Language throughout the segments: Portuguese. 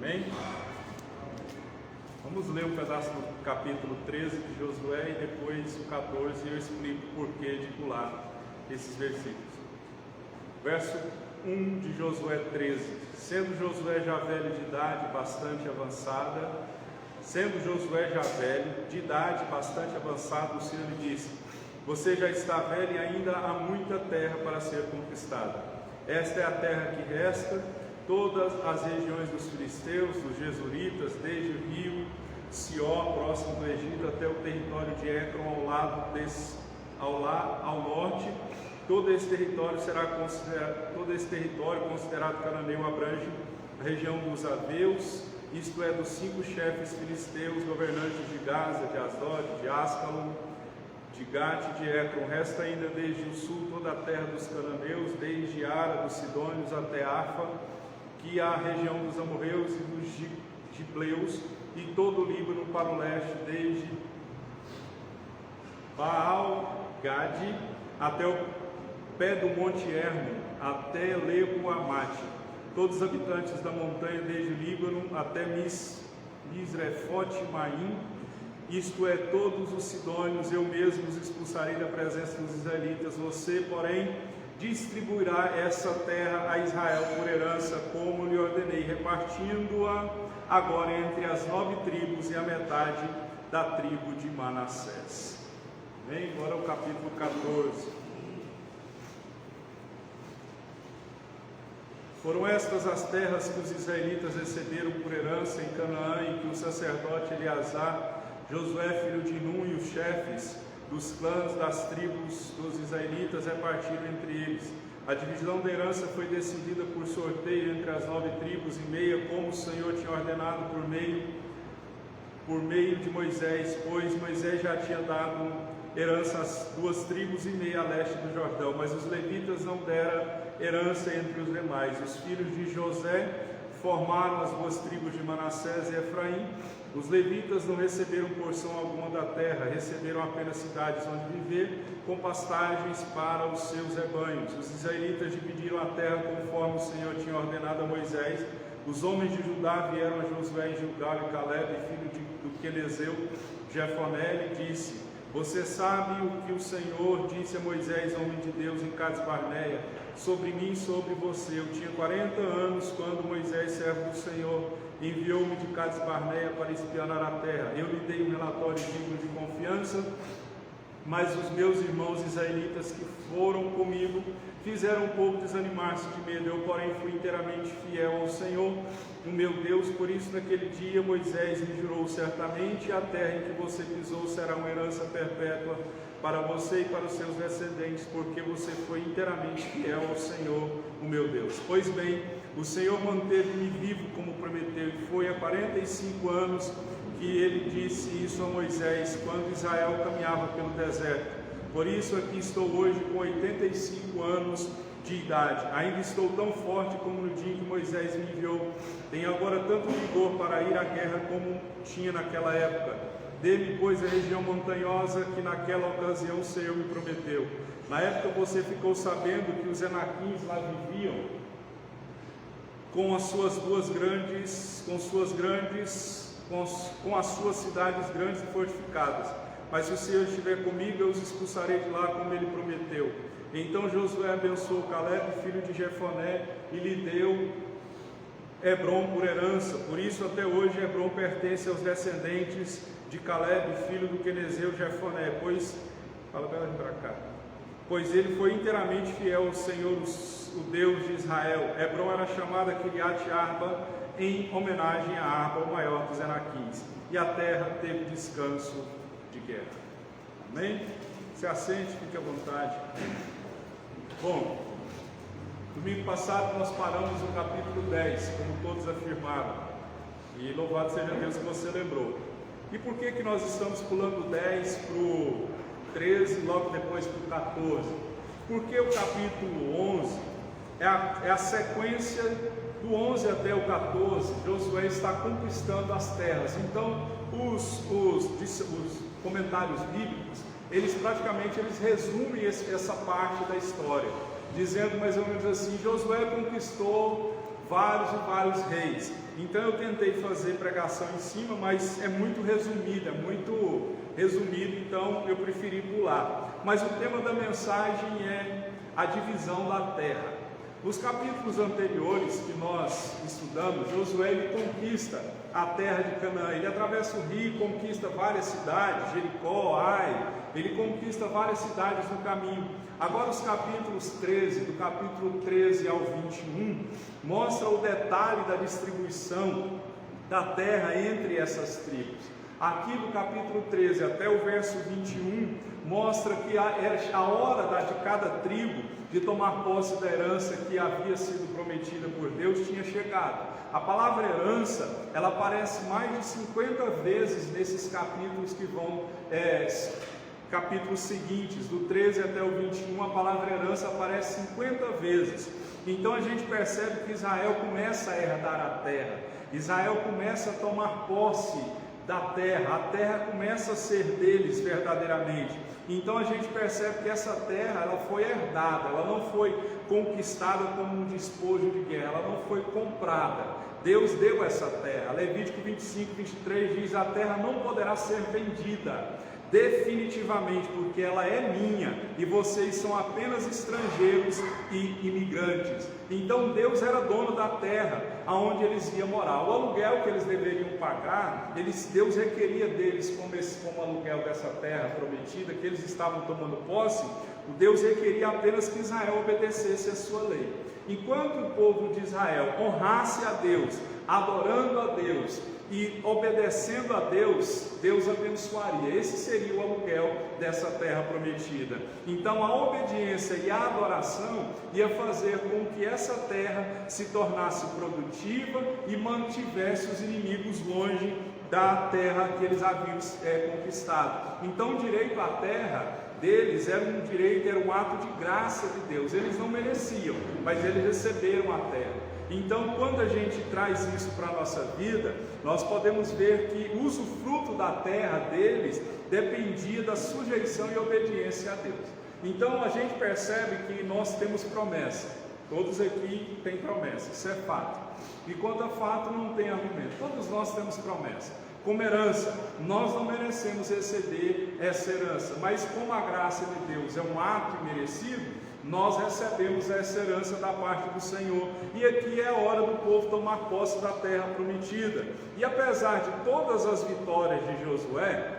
Amém? Vamos ler um pedaço do capítulo 13 de Josué e depois o 14 e eu explico o porquê de pular esses versículos. Verso 1 de Josué 13. Sendo Josué já velho de idade bastante avançada, o Senhor lhe disse: você já está velho e ainda há muita terra para ser conquistada. Esta é a terra que resta, todas as regiões dos filisteus, dos jesuritas, desde o rio Sió, próximo do Egito, até o território de Ecrom, ao norte. Todo esse território considerado cananeu abrange a região dos Aveus, isto é, dos 5 chefes filisteus, governantes de Gaza, de Asdod, de Ascalon, de Gate e de Ecrom. Resta ainda desde o sul toda a terra dos cananeus, desde Ara, dos Sidônios até Arfa, que é a região dos amorreus e dos gibleus, e todo o Líbano para o leste, desde Baal-Gade até o pé do Monte Hermon, até Lebo-Amate. Todos os habitantes da montanha, desde o Líbano até Misrefote-Maim, isto é, todos os sidônios, eu mesmo os expulsarei da presença dos israelitas. Você, porém, distribuirá essa terra a Israel por herança, como lhe ordenei, repartindo-a agora entre as 9 tribos e a metade da tribo de Manassés. Vem agora o capítulo 14. Foram estas as terras que os israelitas receberam por herança em Canaã, e que o sacerdote Eleazar, Josué filho de Nun e os chefes dos clãs das tribos dos israelitas repartiram entre eles. A divisão da herança foi decidida por sorteio entre as 9 tribos e meia, como o Senhor tinha ordenado por meio de Moisés, pois Moisés já tinha dado herança às 2 tribos e meia a leste do Jordão, mas os levitas não deram herança entre os demais. Os filhos de José formaram as 2 tribos de Manassés e Efraim. Os levitas não receberam porção alguma da terra, receberam apenas cidades onde viver, com pastagens para os seus rebanhos. Os israelitas dividiram a terra conforme o Senhor tinha ordenado a Moisés. Os homens de Judá vieram a Josué em Gilgal, e Caleb, filho do Quenezeu, Jefoné, lhe disse: você sabe o que o Senhor disse a Moisés, homem de Deus, em Cades Barneia, sobre mim e sobre você. Eu tinha 40 anos quando Moisés, servo do Senhor, enviou-me de Cades Barneia para espionar a terra. Eu lhe dei um relatório digno de confiança, mas os meus irmãos israelitas que foram comigo fizeram o povo desanimar-se de medo. Eu, porém, fui inteiramente fiel ao Senhor, o meu Deus. Por isso, naquele dia, Moisés me jurou: certamente a terra em que você pisou será uma herança perpétua para você e para os seus descendentes, porque você foi inteiramente fiel ao Senhor, o meu Deus. Pois bem, o Senhor manteve-me vivo como prometeu, e foi há 45 anos que ele disse isso a Moisés, quando Israel caminhava pelo deserto. Por isso aqui estou hoje com 85 anos de idade. Ainda estou tão forte como no dia em que Moisés me enviou. Tenho agora tanto vigor para ir à guerra como tinha naquela época. Dê-me, pois, a região montanhosa que naquela ocasião o Senhor me prometeu. Na época você ficou sabendo que os Enaquins lá viviam com as suas cidades grandes e fortificadas. Mas se o Senhor estiver comigo, eu os expulsarei de lá, como ele prometeu. Então Josué abençoou Caleb, filho de Jefoné, e lhe deu Hebrom por herança. Por isso até hoje Hebrom pertence aos descendentes de Caleb, filho do Quenezeu Jefoné, pois ele foi inteiramente fiel ao Senhor, o Deus de Israel. Hebrom era chamada Kiriat Arba, em homenagem a Arba, o maior dos Enaquins. E a terra teve descanso de guerra. Amém? Se assente, fique à vontade. Bom, domingo passado nós paramos no capítulo 10, como todos afirmaram, e louvado seja Deus que você lembrou. E por que nós estamos pulando 10 para o 13 e logo depois para o 14? Porque o capítulo 11 é a sequência do 11 até o 14. Josué está conquistando as terras. Então os comentários bíblicos, eles praticamente resumem essa parte da história, dizendo mais ou menos assim: Josué conquistou vários e vários reis. Então eu tentei fazer pregação em cima, mas é muito resumido, então eu preferi pular. Mas o tema da mensagem é a divisão da terra. Nos capítulos anteriores que nós estudamos, Josué ele conquista a terra de Canaã, ele atravessa o rio, conquista várias cidades, Jericó, Ai, ele conquista várias cidades no caminho. Agora os capítulos 13, do capítulo 13 ao 21, mostra o detalhe da distribuição da terra entre essas tribos. Aqui do capítulo 13 até o verso 21, mostra que a hora de cada tribo de tomar posse da herança que havia sido prometida por Deus tinha chegado. A palavra herança, ela aparece mais de 50 vezes nesses capítulos que vão, capítulos seguintes, do 13 até o 21, a palavra herança aparece 50 vezes. Então a gente percebe que Israel começa a herdar a terra, Israel começa a tomar posse da terra, a terra começa a ser deles verdadeiramente. Então a gente percebe que essa terra, ela foi herdada, ela não foi conquistada como um despojo de guerra, ela não foi comprada. Deus deu essa terra. Levítico 25, 23 diz: a terra não poderá ser vendida definitivamente, porque ela é minha e vocês são apenas estrangeiros e imigrantes. Então Deus era dono da terra aonde eles iam morar. O aluguel que eles deveriam pagar, Deus requeria deles como aluguel dessa terra prometida que eles estavam tomando posse. Deus requeria apenas que Israel obedecesse a sua lei. Enquanto o povo de Israel honrasse a Deus, adorando a Deus e obedecendo a Deus, Deus abençoaria. Esse seria o aluguel dessa terra prometida. Então a obediência e a adoração ia fazer com que essa terra se tornasse produtiva e mantivesse os inimigos longe da terra que eles haviam conquistado. Então o direito à terra deles era um ato de graça de Deus. Eles não mereciam, mas eles receberam a terra. Então, quando a gente traz isso para a nossa vida, nós podemos ver que o usufruto da terra deles dependia da sujeição e obediência a Deus. Então, a gente percebe que nós temos promessa. Todos aqui têm promessa, isso é fato. E quando é fato, não tem argumento. Todos nós temos promessa. Como herança, nós não merecemos receber essa herança, mas como a graça de Deus é um ato imerecido, nós recebemos essa herança da parte do Senhor. E aqui é a hora do povo tomar posse da terra prometida. E apesar de todas as vitórias de Josué,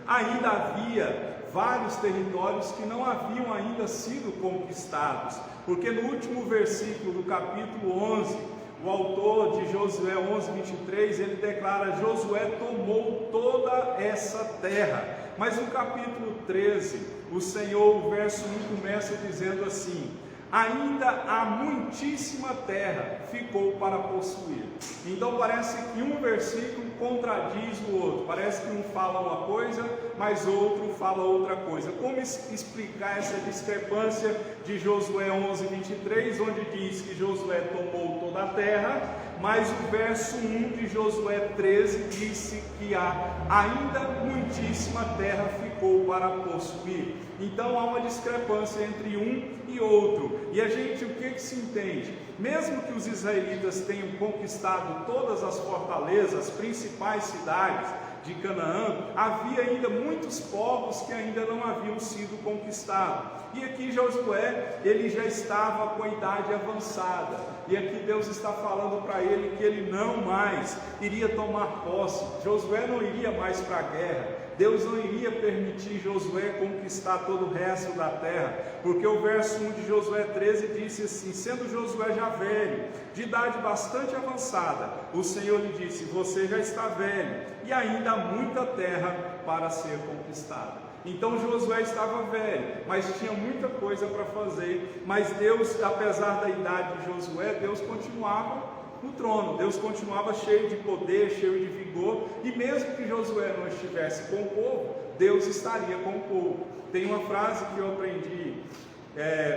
ainda havia vários territórios que não haviam ainda sido conquistados, porque no último versículo do capítulo 11, o autor de Josué 11, 23, ele declara: Josué tomou toda essa terra. Mas no capítulo 13, o Senhor, o verso 1 começa dizendo assim: ainda há muitíssima terra ficou para possuir. Então parece que um versículo contradiz o outro, parece que um fala uma coisa, mas outro fala outra coisa. Como explicar essa discrepância de Josué 11, 23, onde diz que Josué tomou toda a terra, mas o verso 1 de Josué 13 disse que ainda muitíssima terra ficou para possuir. Então há uma discrepância entre um e outro. E a gente, o que se entende? Mesmo que os israelitas tenham conquistado todas as fortalezas, as principais cidades de Canaã, havia ainda muitos povos que ainda não haviam sido conquistados. E aqui Josué, ele já estava com a idade avançada, e aqui Deus está falando para ele que ele não mais iria tomar posse. Josué não iria mais para a guerra, Deus não iria permitir Josué conquistar todo o resto da terra, porque o verso 1 de Josué 13 disse assim: sendo Josué já velho, de idade bastante avançada, o Senhor lhe disse: você já está velho, e ainda há muita terra para ser conquistada. Então Josué estava velho, mas tinha muita coisa para fazer. Mas Deus, apesar da idade de Josué, Deus continuava no trono, Deus continuava cheio de poder, cheio de vigor. E mesmo que Josué não estivesse com o povo, Deus estaria com o povo. Tem uma frase que eu aprendi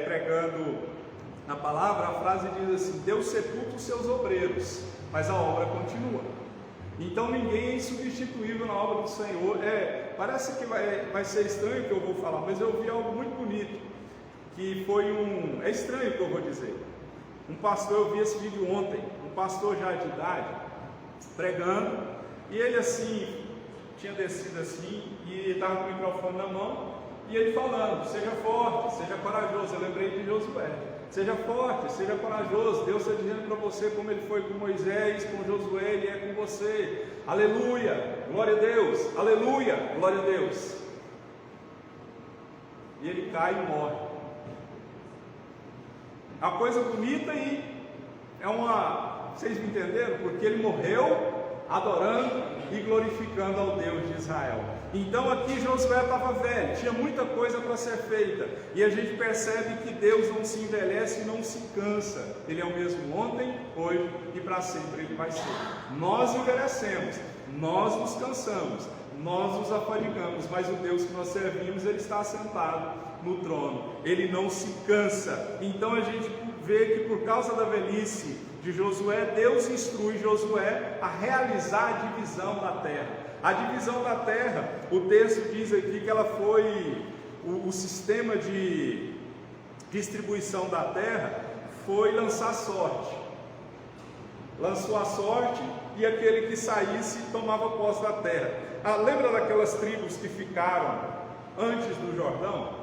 pregando na palavra, a frase diz assim: Deus sepulta os seus obreiros, mas a obra continua. Então ninguém é insubstituível na obra do Senhor. Parece que vai ser estranho o que eu vou falar, mas eu vi algo muito bonito, que foi é estranho o que eu vou dizer. Um pastor, eu vi esse vídeo ontem, um pastor já de idade, pregando, e ele assim, tinha descido assim, e estava com o microfone na mão, e ele falando, seja forte, seja corajoso. Eu lembrei de Josué, seja forte, seja corajoso, Deus está dizendo para você como ele foi com Moisés, com Josué, ele é com você, aleluia, glória a Deus, aleluia, glória a Deus. E ele cai e morre. A coisa bonita e vocês me entenderam? Porque ele morreu adorando e glorificando ao Deus de Israel. Então aqui Josué estava velho, tinha muita coisa para ser feita, e a gente percebe que Deus não se envelhece e não se cansa. Ele é o mesmo ontem, hoje e para sempre ele vai ser. Nós envelhecemos, nós nos cansamos, nós nos afadigamos, mas o Deus que nós servimos, ele está sentado no trono, ele não se cansa. Então a gente vê que por causa da velhice de Josué, Deus instrui Josué a realizar a divisão da terra. A divisão da terra, o texto diz aqui que ela foi, o sistema de distribuição da terra foi lançar sorte. Lançou a sorte e aquele que saísse tomava posse da terra. Lembra daquelas tribos que ficaram antes do Jordão?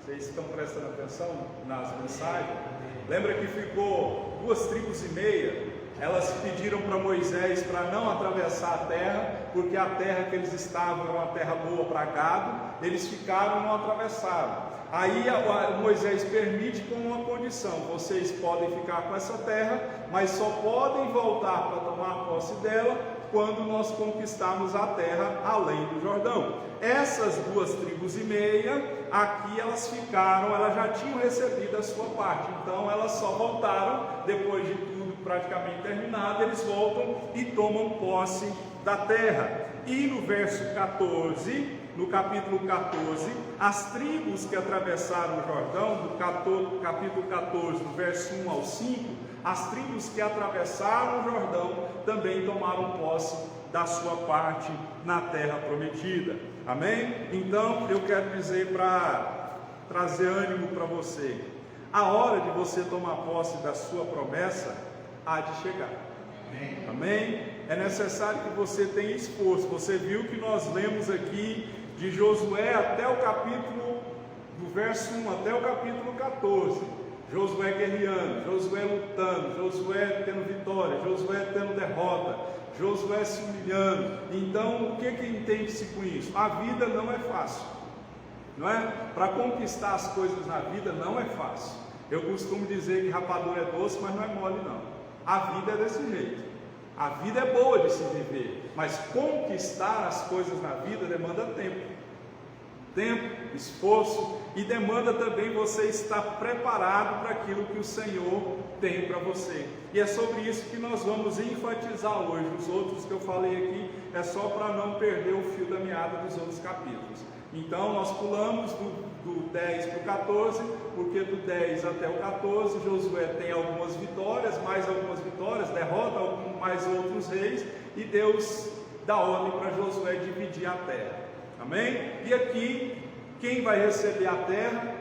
Vocês estão prestando atenção nas mensagens? Lembra que ficou 2,5 tribos? Elas pediram para Moisés para não atravessar a terra, porque a terra que eles estavam era uma terra boa para gado. Eles ficaram e não atravessaram. Aí Moisés permite com uma condição: vocês podem ficar com essa terra, mas só podem voltar para tomar posse dela quando nós conquistarmos a terra além do Jordão. Essas 2,5 tribos, aqui elas ficaram, elas já tinham recebido a sua parte, então elas só voltaram, depois de tudo praticamente terminado, eles voltam e tomam posse da terra. E no verso 14, no capítulo 14, as tribos que atravessaram o Jordão, do capítulo 14, do verso 1 ao 5, as tribos que atravessaram o Jordão também tomaram posse da sua parte na terra prometida. Amém? Então eu quero dizer, para trazer ânimo para você, a hora de você tomar posse da sua promessa há de chegar. Amém? É necessário que você tenha esforço. Você viu que nós lemos aqui de Josué até o capítulo, do verso 1 até o capítulo 14. Josué guerreando, Josué lutando, Josué tendo vitória, Josué tendo derrota, Josué se humilhando. Então, o que entende-se com isso? A vida não é fácil, não é? Para conquistar as coisas na vida não é fácil. Eu costumo dizer que rapadura é doce, mas não é mole não. A vida é desse jeito. A vida é boa de se viver, mas conquistar as coisas na vida demanda tempo. Tempo, esforço, e demanda também você estar preparado para aquilo que o Senhor tem para você. E é sobre isso que nós vamos enfatizar hoje. Os outros que eu falei aqui é só para não perder o fio da meada dos outros capítulos. Então nós pulamos do 10 para o 14, porque do 10 até o 14 Josué tem algumas vitórias, mais algumas vitórias, derrota mais outros reis, e Deus dá ordem para Josué dividir a terra. Amém? E aqui, quem vai receber a terra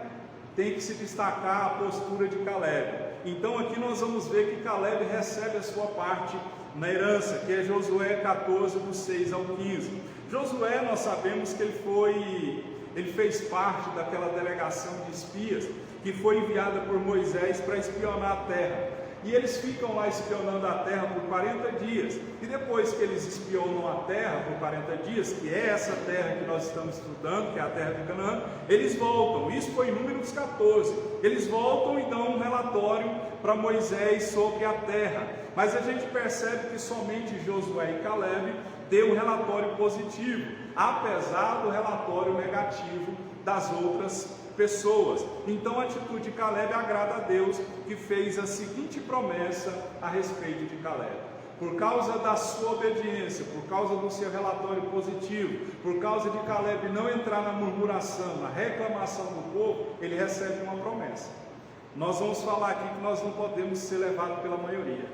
tem que se destacar a postura de Caleb. Então aqui nós vamos ver que Caleb recebe a sua parte na herança, que é Josué 14, do 6 ao 15. Josué, nós sabemos que ele fez parte daquela delegação de espias que foi enviada por Moisés para espionar a terra. E eles ficam lá espionando a terra por 40 dias. E depois que eles espionam a terra por 40 dias, que é essa terra que nós estamos estudando, que é a terra de Canaã, eles voltam. Isso foi em Números 14. Eles voltam e dão um relatório para Moisés sobre a terra. Mas a gente percebe que somente Josué e Caleb deu um relatório positivo, apesar do relatório negativo das outras pessoas. Então a atitude de Caleb agrada a Deus, que fez a seguinte promessa a respeito de Caleb: por causa da sua obediência, por causa do seu relatório positivo, por causa de Caleb não entrar na murmuração, na reclamação do povo, ele recebe uma promessa. Nós vamos falar aqui que nós não podemos ser levados pela maioria.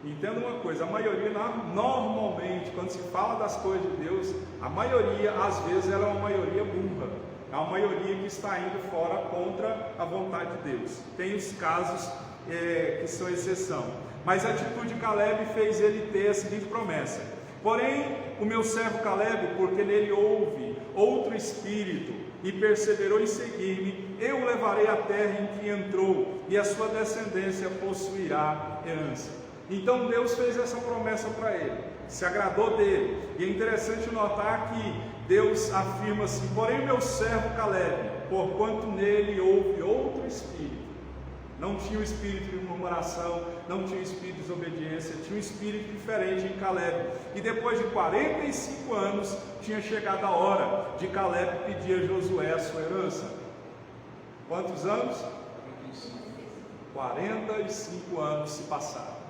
Entenda uma coisa: a maioria, normalmente, quando se fala das coisas de Deus, a maioria, às vezes, ela é uma maioria burra. É uma maioria que está indo fora contra a vontade de Deus. Tem os casos que são exceção. Mas a atitude de Caleb fez ele ter a seguinte promessa: porém, o meu servo Caleb, porque nele houve outro espírito e perseverou em seguir-me, eu o levarei à terra em que entrou, e a sua descendência possuirá herança. Então Deus fez essa promessa para ele, se agradou dele. E é interessante notar que Deus afirma assim: porém o meu servo Caleb, porquanto nele houve outro espírito. Não tinha o espírito de murmuração, não tinha o espírito de desobediência, tinha um espírito diferente em Caleb. E depois de 45 anos, tinha chegado a hora de Caleb pedir a Josué a sua herança. Quantos anos? 45 anos se passaram.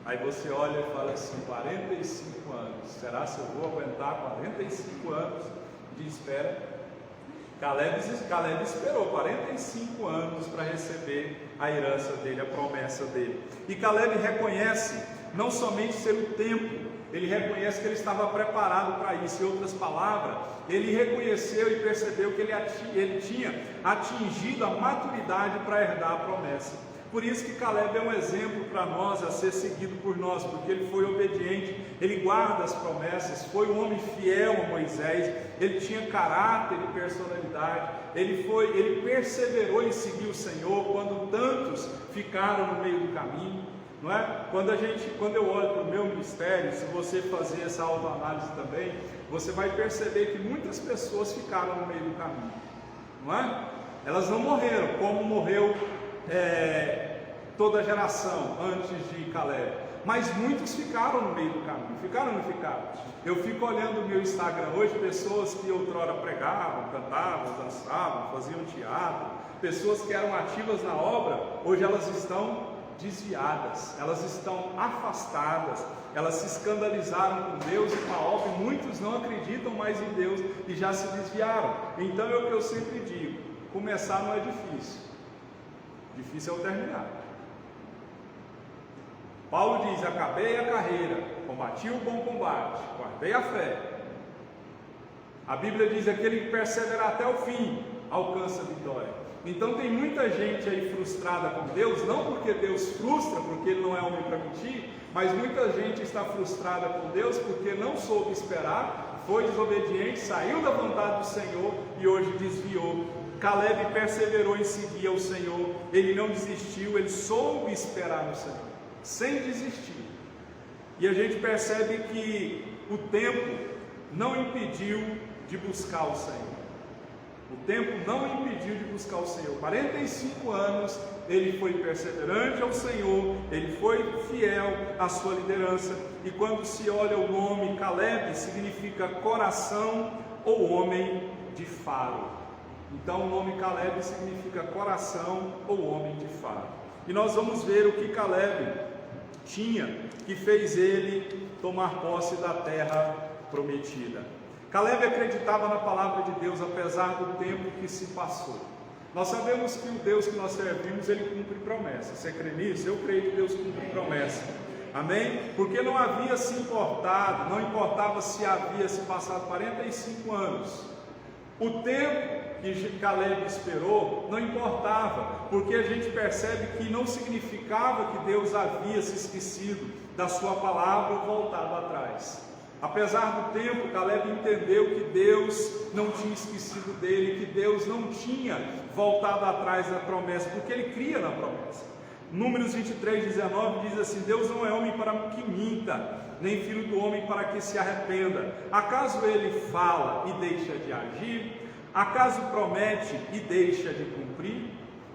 Aí você olha e fala assim: 45 anos, será que eu vou aguentar 45 anos de espera? Caleb esperou 45 anos para receber a herança dele, a promessa dele. E Caleb reconhece não somente ser o tempo, ele reconhece que ele estava preparado para isso. Em outras palavras, ele reconheceu e percebeu que ele tinha atingido a maturidade para herdar a promessa. Por isso que Caleb é um exemplo para nós, a ser seguido por nós, porque ele foi obediente, ele guarda as promessas, foi um homem fiel a Moisés, ele tinha caráter e personalidade, ele perseverou em seguir o Senhor, quando tantos ficaram no meio do caminho, não é? Quando eu olho para o meu ministério, se você fazer essa autoanálise também, você vai perceber que muitas pessoas ficaram no meio do caminho, não é? Elas não morreram, como morreu toda a geração antes de Caleb, mas muitos ficaram no meio do caminho. Ficaram ou não ficaram? Eu fico olhando o meu Instagram hoje, pessoas que outrora pregavam, cantavam, dançavam, faziam teatro, pessoas que eram ativas na obra, hoje elas estão desviadas, elas estão afastadas, elas se escandalizaram com Deus e com a obra, e muitos não acreditam mais em Deus e já se desviaram. Então é o que eu sempre digo: começar não é difícil, difícil é o terminar. Paulo diz: acabei a carreira, combati o bom combate, guardei a fé. A Bíblia diz: aquele que perseverar até o fim alcança a vitória. Então tem muita gente aí frustrada com Deus, não porque Deus frustra, porque Ele não é homem para mentir, mas muita gente está frustrada com Deus porque não soube esperar, foi desobediente, saiu da vontade do Senhor e hoje desviou. Caleb perseverou em seguir ao Senhor, ele não desistiu, ele soube esperar no Senhor, sem desistir. E a gente percebe que o tempo não impediu de buscar o Senhor. O tempo não impediu de buscar o Senhor. 45 anos ele foi perseverante ao Senhor, ele foi fiel à sua liderança. E quando se olha o nome Caleb, significa coração ou homem de faro. Então o nome Caleb significa coração ou homem de faro. E nós vamos ver o que Caleb tinha que fez ele tomar posse da terra prometida. Caleb acreditava na palavra de Deus apesar do tempo que se passou. Nós sabemos que o Deus que nós servimos, Ele cumpre promessas. Você crê nisso? Eu creio que Deus cumpre promessas. Amém? Porque não havia se importado, não importava se havia se passado 45 anos. O tempo que Caleb esperou não importava, porque a gente percebe que não significava que Deus havia se esquecido da sua palavra ou voltado atrás. Apesar do tempo, Caleb entendeu que Deus não tinha esquecido dele, que Deus não tinha voltado atrás da promessa, porque ele cria na promessa. Números 23:19 diz assim: Deus não é homem para que minta, nem filho do homem para que se arrependa. Acaso ele fala e deixa de agir? Acaso promete e deixa de cumprir?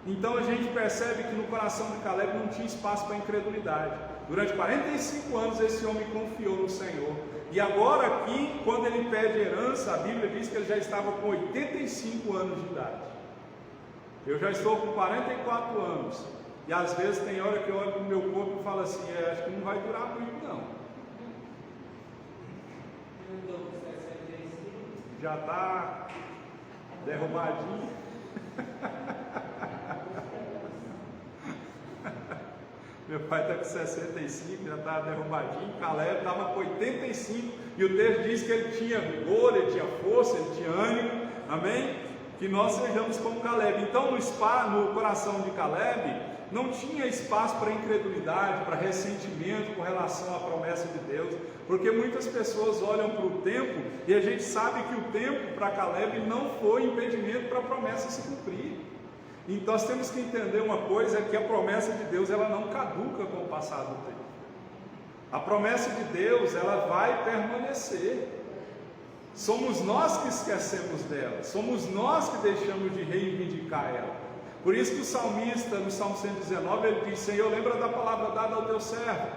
Então a gente percebe que no coração de Caleb não tinha espaço para incredulidade. Durante 45 anos esse homem confiou no Senhor. E agora aqui, quando ele pede herança, a Bíblia diz que ele já estava com 85 anos de idade. Eu já estou com 44 anos. E às vezes tem hora que eu olho para o meu corpo e falo assim: acho que não vai durar muito não. Já está derrubadinho. Meu pai está com 65, já está derrubadinho. Caleb estava com 85. E o texto diz que ele tinha vigor, ele tinha força, ele tinha ânimo. Amém? que nós sejamos como Caleb. Então no coração de Caleb não tinha espaço para incredulidade, para ressentimento com relação à promessa de Deus, porque muitas pessoas olham para o tempo e a gente sabe que o tempo para Caleb não foi impedimento para a promessa se cumprir. Então nós temos que entender uma coisa, é que a promessa de Deus ela não caduca com o passar do tempo. A promessa de Deus ela vai permanecer. Somos nós que esquecemos dela, somos nós que deixamos de reivindicar ela. Por isso que o salmista, no Salmo 119, ele diz: Senhor, lembra da palavra dada ao teu servo,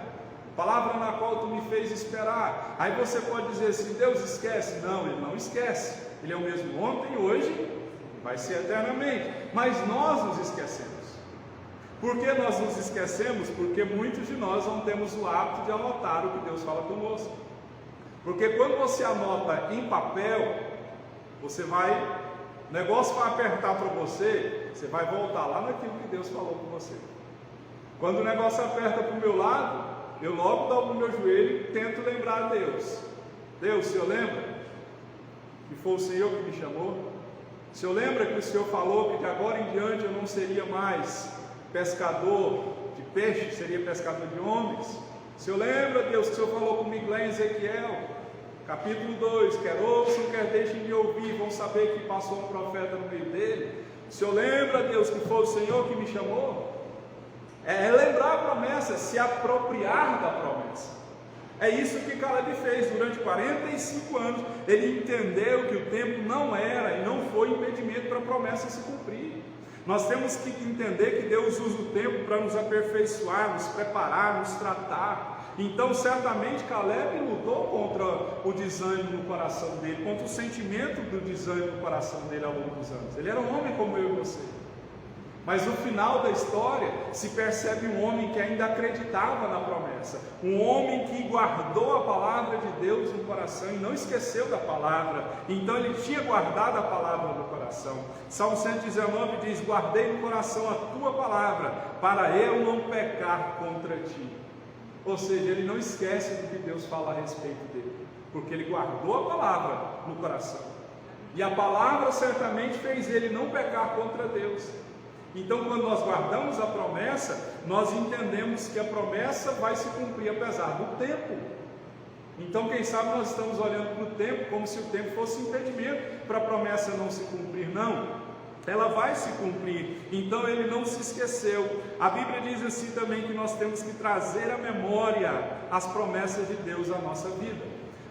palavra na qual tu me fez esperar. Aí você pode dizer assim: Deus esquece? Não, Ele não esquece. Ele é o mesmo ontem, hoje, vai ser eternamente. Mas nós nos esquecemos. Por que nós nos esquecemos? Porque muitos de nós não temos o hábito de anotar o que Deus fala conosco. Porque quando você anota em papel, o negócio vai apertar para você, você vai voltar lá naquilo que Deus falou com você. Quando o negócio aperta para o meu lado, eu logo dobro o meu joelho e tento lembrar a Deus. Deus, o Senhor lembra que foi o Senhor que me chamou? O Senhor lembra que o Senhor falou que de agora em diante eu não seria mais pescador de peixe, seria pescador de homens? O Senhor lembra, Deus, que o Senhor falou comigo lá em Ezequiel, capítulo 2, quer ouçam, quer deixem de ouvir, vão saber que passou um profeta no meio dele. O Senhor lembra, Deus, que foi o Senhor que me chamou? É lembrar a promessa, se apropriar da promessa. É isso que Caleb fez durante 45 anos. Ele entendeu que o tempo não era e não foi impedimento para a promessa se cumprir. Nós temos que entender que Deus usa o tempo para nos aperfeiçoar, nos preparar, nos tratar. Então certamente Caleb lutou contra o desânimo no coração dele, contra o sentimento do desânimo no coração dele ao longo dos anos. Ele era um homem como eu e você. Mas no final da história se percebe um homem que ainda acreditava na promessa, um homem que guardou a palavra de Deus no coração e não esqueceu da palavra. Então ele tinha guardado a palavra no coração. Salmo 119 diz: guardei no coração a tua palavra, para eu não pecar contra ti. Ou seja, ele não esquece do que Deus fala a respeito dele, porque ele guardou a palavra no coração, e a palavra certamente fez ele não pecar contra Deus. Então, quando nós guardamos a promessa, nós entendemos que a promessa vai se cumprir apesar do tempo. Então, quem sabe nós estamos olhando para o tempo como se o tempo fosse impedimento para a promessa não se cumprir. Não, ela vai se cumprir. Então, ele não se esqueceu. A Bíblia diz assim também que nós temos que trazer à memória as promessas de Deus à nossa vida.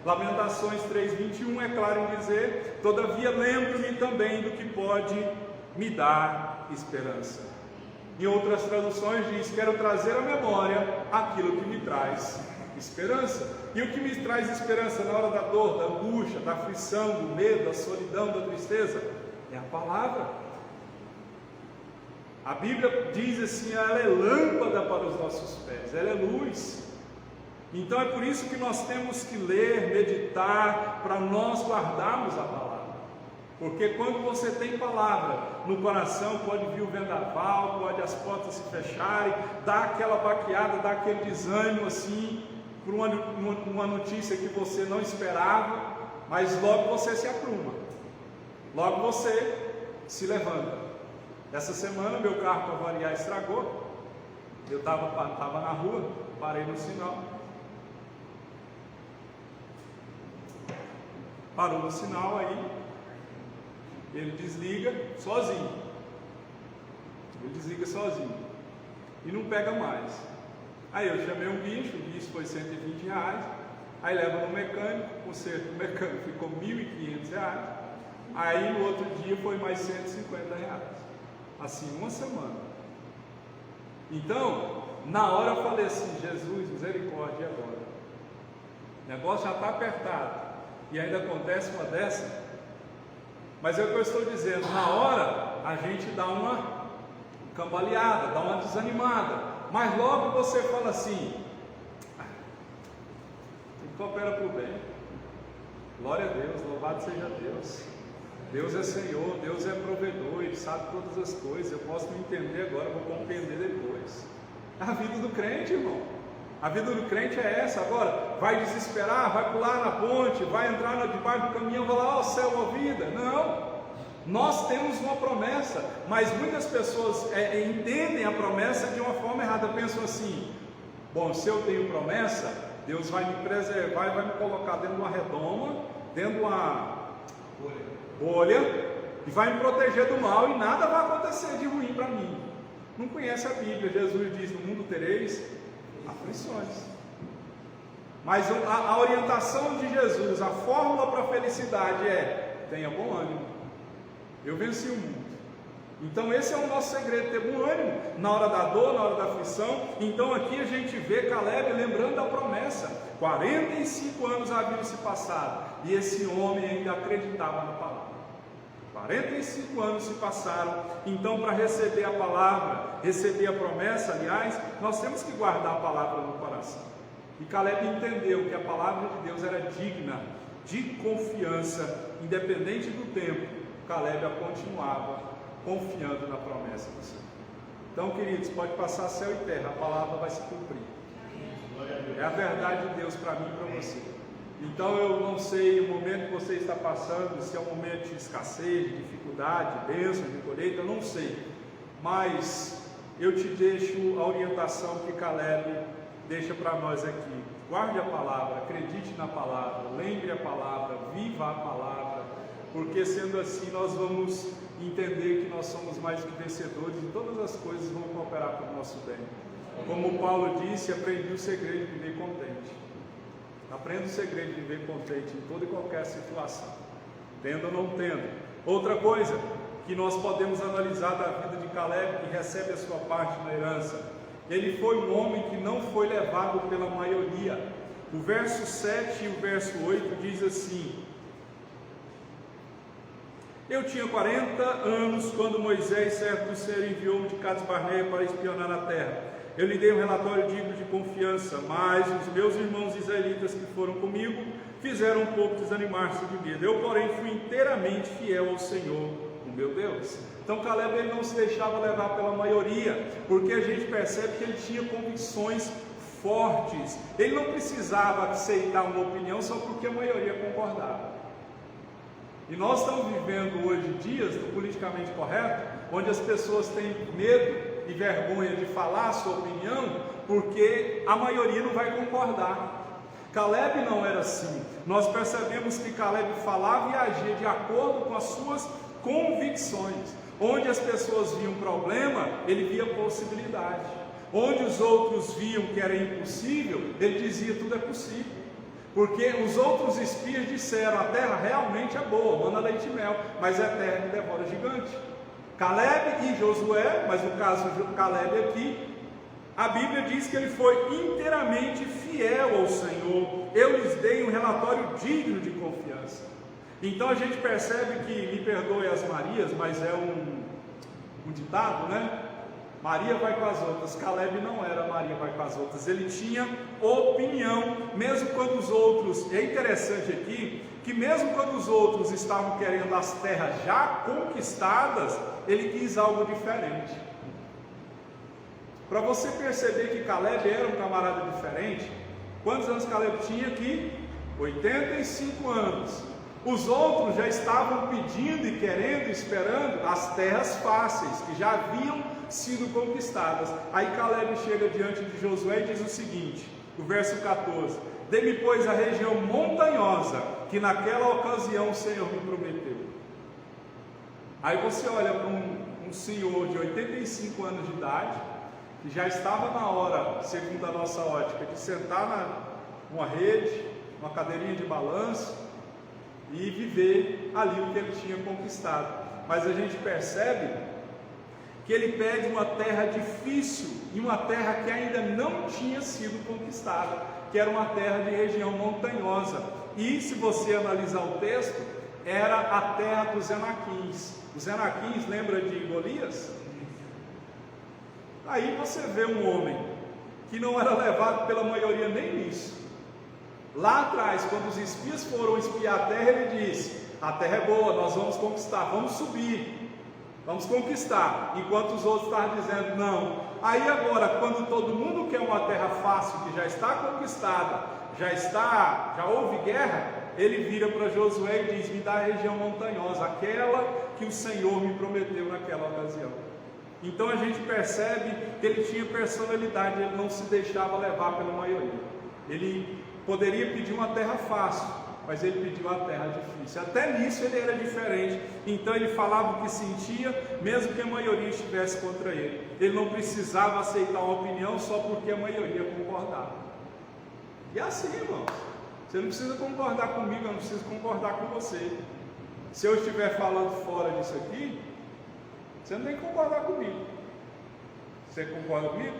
Lamentações 3:21 é claro em dizer: todavia lembro-me também do que pode me dar esperança. Em outras traduções diz: quero trazer à memória aquilo que me traz esperança. E o que me traz esperança na hora da dor, da angústia, da aflição, do medo, da solidão, da tristeza? É a palavra. A Bíblia diz assim: ela é lâmpada para os nossos pés, ela é luz. Então é por isso que nós temos que ler, meditar, para nós guardarmos a palavra. Porque quando você tem palavra no coração, pode vir o vendaval, pode as portas se fecharem, dá aquela baqueada, dá aquele desânimo assim, por uma notícia que você não esperava, mas logo você se apruma, logo você se levanta. Essa semana meu carro, para variar, estragou. Eu estava na rua, parei no sinal, parou no sinal, aí ele desliga sozinho. Ele desliga sozinho e não pega mais. Aí eu chamei um guincho, o guincho foi R$120. Aí leva no mecânico, o conserto do mecânico ficou R$1.500. Aí no outro dia foi mais R$150. Assim, uma semana. Então, na hora eu falei assim: Jesus, misericórdia, agora? O negócio já está apertado e ainda acontece uma dessa. Mas é o que eu estou dizendo, na hora a gente dá uma cambaleada, dá uma desanimada, mas logo você fala assim: tudo coopera para o bem, glória a Deus, louvado seja Deus. Deus é Senhor, Deus é provedor, Ele sabe todas as coisas. Eu posso não entender agora, vou compreender depois. É a vida do crente, irmão. A vida do crente é essa. Agora, vai desesperar, vai pular na ponte, vai entrar debaixo do caminhão e falar: ó céu, ó vida. Não, Nós temos uma promessa, mas muitas pessoas entendem a promessa de uma forma errada. Pensam assim: bom, se eu tenho promessa, Deus vai me preservar e vai me colocar dentro de uma redoma, dentro de uma bolha, e vai me proteger do mal, e nada vai acontecer de ruim para mim. Não conhece a Bíblia. Jesus diz: no mundo tereis aflições. Mas a orientação de Jesus, a fórmula para a felicidade é: tenha bom ânimo, eu venci o mundo. Então esse é o nosso segredo, ter bom ânimo na hora da dor, na hora da aflição. Então aqui a gente vê Caleb lembrando da promessa. 45 anos haviam se passado e esse homem ainda acreditava na palavra. 45 anos se passaram. Então, para receber a palavra, receber a promessa, aliás, nós temos que guardar a palavra no coração. E Caleb entendeu que a palavra de Deus era digna de confiança, independente do tempo. Caleb continuava confiando na promessa do Senhor. Então, queridos, pode passar céu e terra, a palavra vai se cumprir. É a verdade de Deus para mim e para você. Então eu não sei o momento que você está passando, se é um momento de escassez, de dificuldade, de bênção, de colheita, eu não sei. Mas eu te deixo a orientação que Caleb deixa para nós aqui. Guarde a palavra, acredite na palavra, lembre a palavra, viva a palavra, porque sendo assim nós vamos entender que nós somos mais que vencedores e todas as coisas vão cooperar para o nosso bem. Como Paulo disse, aprendi o segredo de viver contente. Aprenda o segredo de viver contente em toda e qualquer situação, tendo ou não tendo. Outra coisa que nós podemos analisar da vida de Caleb, que recebe a sua parte na herança: ele foi um homem que não foi levado pela maioria. O verso 7 e o verso 8 diz assim: eu tinha 40 anos quando Moisés, servo do Senhor, enviou-me de Cades Barneia para espionar na terra. Eu lhe dei um relatório digno de confiança, mas os meus irmãos israelitas que foram comigo fizeram um pouco desanimar-se de medo. Eu, porém, fui inteiramente fiel ao Senhor, o meu Deus. Então Caleb, ele não se deixava levar pela maioria, porque a gente percebe que ele tinha convicções fortes. Ele não precisava aceitar uma opinião só porque a maioria concordava. E nós estamos vivendo hoje dias do politicamente correto, onde as pessoas têm medo e vergonha de falar a sua opinião, porque a maioria não vai concordar. Caleb não era assim. Nós percebemos que Caleb falava e agia de acordo com as suas convicções. Onde as pessoas viam problema, ele via possibilidade. Onde os outros viam que era impossível, ele dizia: tudo é possível. Porque os outros espias disseram: a terra realmente é boa, manda leite e mel, mas é terra que devora gigante. Caleb e Josué, mas no caso de Caleb aqui, a Bíblia diz que ele foi inteiramente fiel ao Senhor. Eu lhes dei um relatório digno de confiança. Então a gente percebe que, me perdoe as Marias, mas é um ditado, né? Maria vai com as outras. Caleb não era Maria vai com as outras. Ele tinha opinião, mesmo quando os outros... É interessante aqui, que mesmo quando os outros estavam querendo as terras já conquistadas, ele quis algo diferente. Para você perceber que Caleb era um camarada diferente, quantos anos Caleb tinha aqui? 85 anos. Os outros já estavam pedindo e querendo, esperando as terras fáceis, que já haviam sido conquistadas. Aí Caleb chega diante de Josué e diz o seguinte, o verso 14: dê-me, pois, a região montanhosa, que naquela ocasião o Senhor me prometeu. Aí você olha para um senhor de 85 anos de idade, que já estava na hora, segundo a nossa ótica, de sentar numa rede, uma cadeirinha de balanço, e viver ali o que ele tinha conquistado. Mas a gente percebe que ele pede uma terra difícil e uma terra que ainda não tinha sido conquistada, que era uma terra de região montanhosa. E se você analisar o texto, era a terra dos Enaquins. Os Enaquins, lembra de Golias? Aí você vê um homem que não era levado pela maioria nem nisso. Lá atrás, quando os espias foram espiar a terra, ele disse: a terra é boa, nós vamos conquistar, vamos subir, vamos conquistar, enquanto os outros estavam dizendo não. Aí agora, quando todo mundo quer uma terra fácil, que já está conquistada, já houve guerra, ele vira para Josué e diz: me dá a região montanhosa, aquela que o Senhor me prometeu naquela ocasião. Então a gente percebe que ele tinha personalidade, ele não se deixava levar pela maioria. Ele poderia pedir uma terra fácil, mas ele pediu uma terra difícil. Até nisso ele era diferente. Então ele falava o que sentia, mesmo que a maioria estivesse contra ele. Ele não precisava aceitar uma opinião só porque a maioria concordava. E é assim, irmãos, você não precisa concordar comigo, eu não preciso concordar com você. Se eu estiver falando fora disso aqui, você não tem que concordar comigo. Você concorda comigo?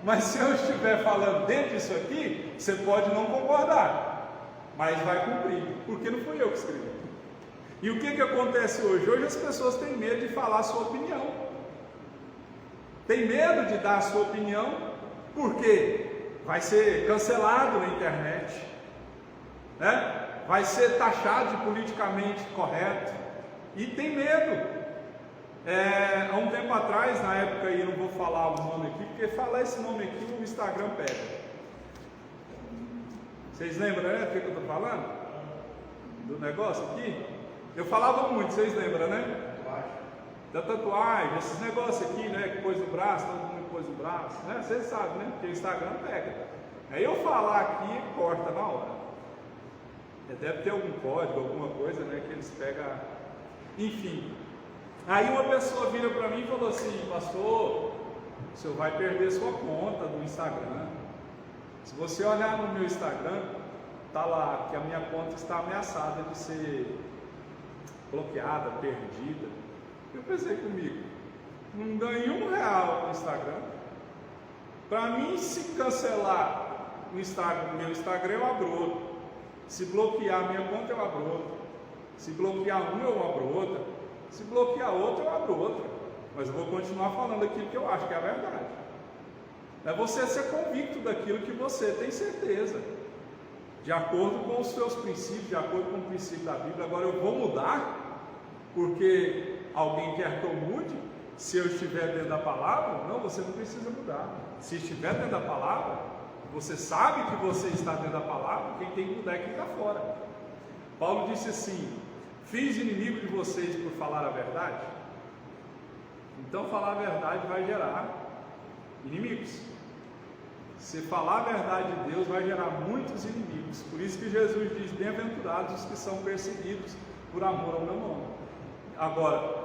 Mas se eu estiver falando dentro disso aqui, você pode não concordar, mas vai cumprir, porque não fui eu que escrevi. E o que acontece hoje? Hoje as pessoas têm medo de falar a sua opinião. Tem medo de dar a sua opinião, porque vai ser cancelado na internet, né? Vai ser taxado de politicamente correto, e tem medo. Há um tempo atrás, na época aí, eu não vou falar o nome aqui, porque falar esse nome aqui o Instagram pega. Vocês lembram, né, do que eu estou falando? Do negócio aqui? Eu falava muito, vocês lembram, né? Da tatuagem, esses negócios aqui, né, que pôs no braço, todo mundo pôs no braço, né? Vocês sabem, né? Porque o Instagram pega. Aí eu falar aqui, corta na hora. Deve ter algum código, alguma coisa, né, que eles pegam. Enfim. Aí uma pessoa vira para mim e falou assim: pastor, o senhor vai perder sua conta do Instagram. Se você olhar no meu Instagram, está lá que a minha conta está ameaçada de ser bloqueada, perdida. Eu pensei comigo, não ganhei R$1 no Instagram. Para mim, se cancelar o meu Instagram, eu abro outro. Se bloquear a minha conta, eu abro outro. Se bloquear uma, eu abro outra. Se bloquear outra, eu abro outra. Mas eu vou continuar falando aquilo que eu acho que é a verdade. É você ser convicto daquilo que você tem certeza, de acordo com os seus princípios, de acordo com o princípio da Bíblia. Agora eu vou mudar porque alguém quer que eu mude? Se eu estiver dentro da palavra? Não, você não precisa mudar. Se estiver dentro da palavra, você sabe que você está dentro da palavra. Quem tem que mudar é quem está fora. Paulo disse assim: fiz inimigo de vocês por falar a verdade. Então falar a verdade vai gerar inimigos. Se falar a verdade de Deus vai gerar muitos inimigos. Por isso que Jesus diz: bem-aventurados os que são perseguidos por amor ao meu nome. Agora,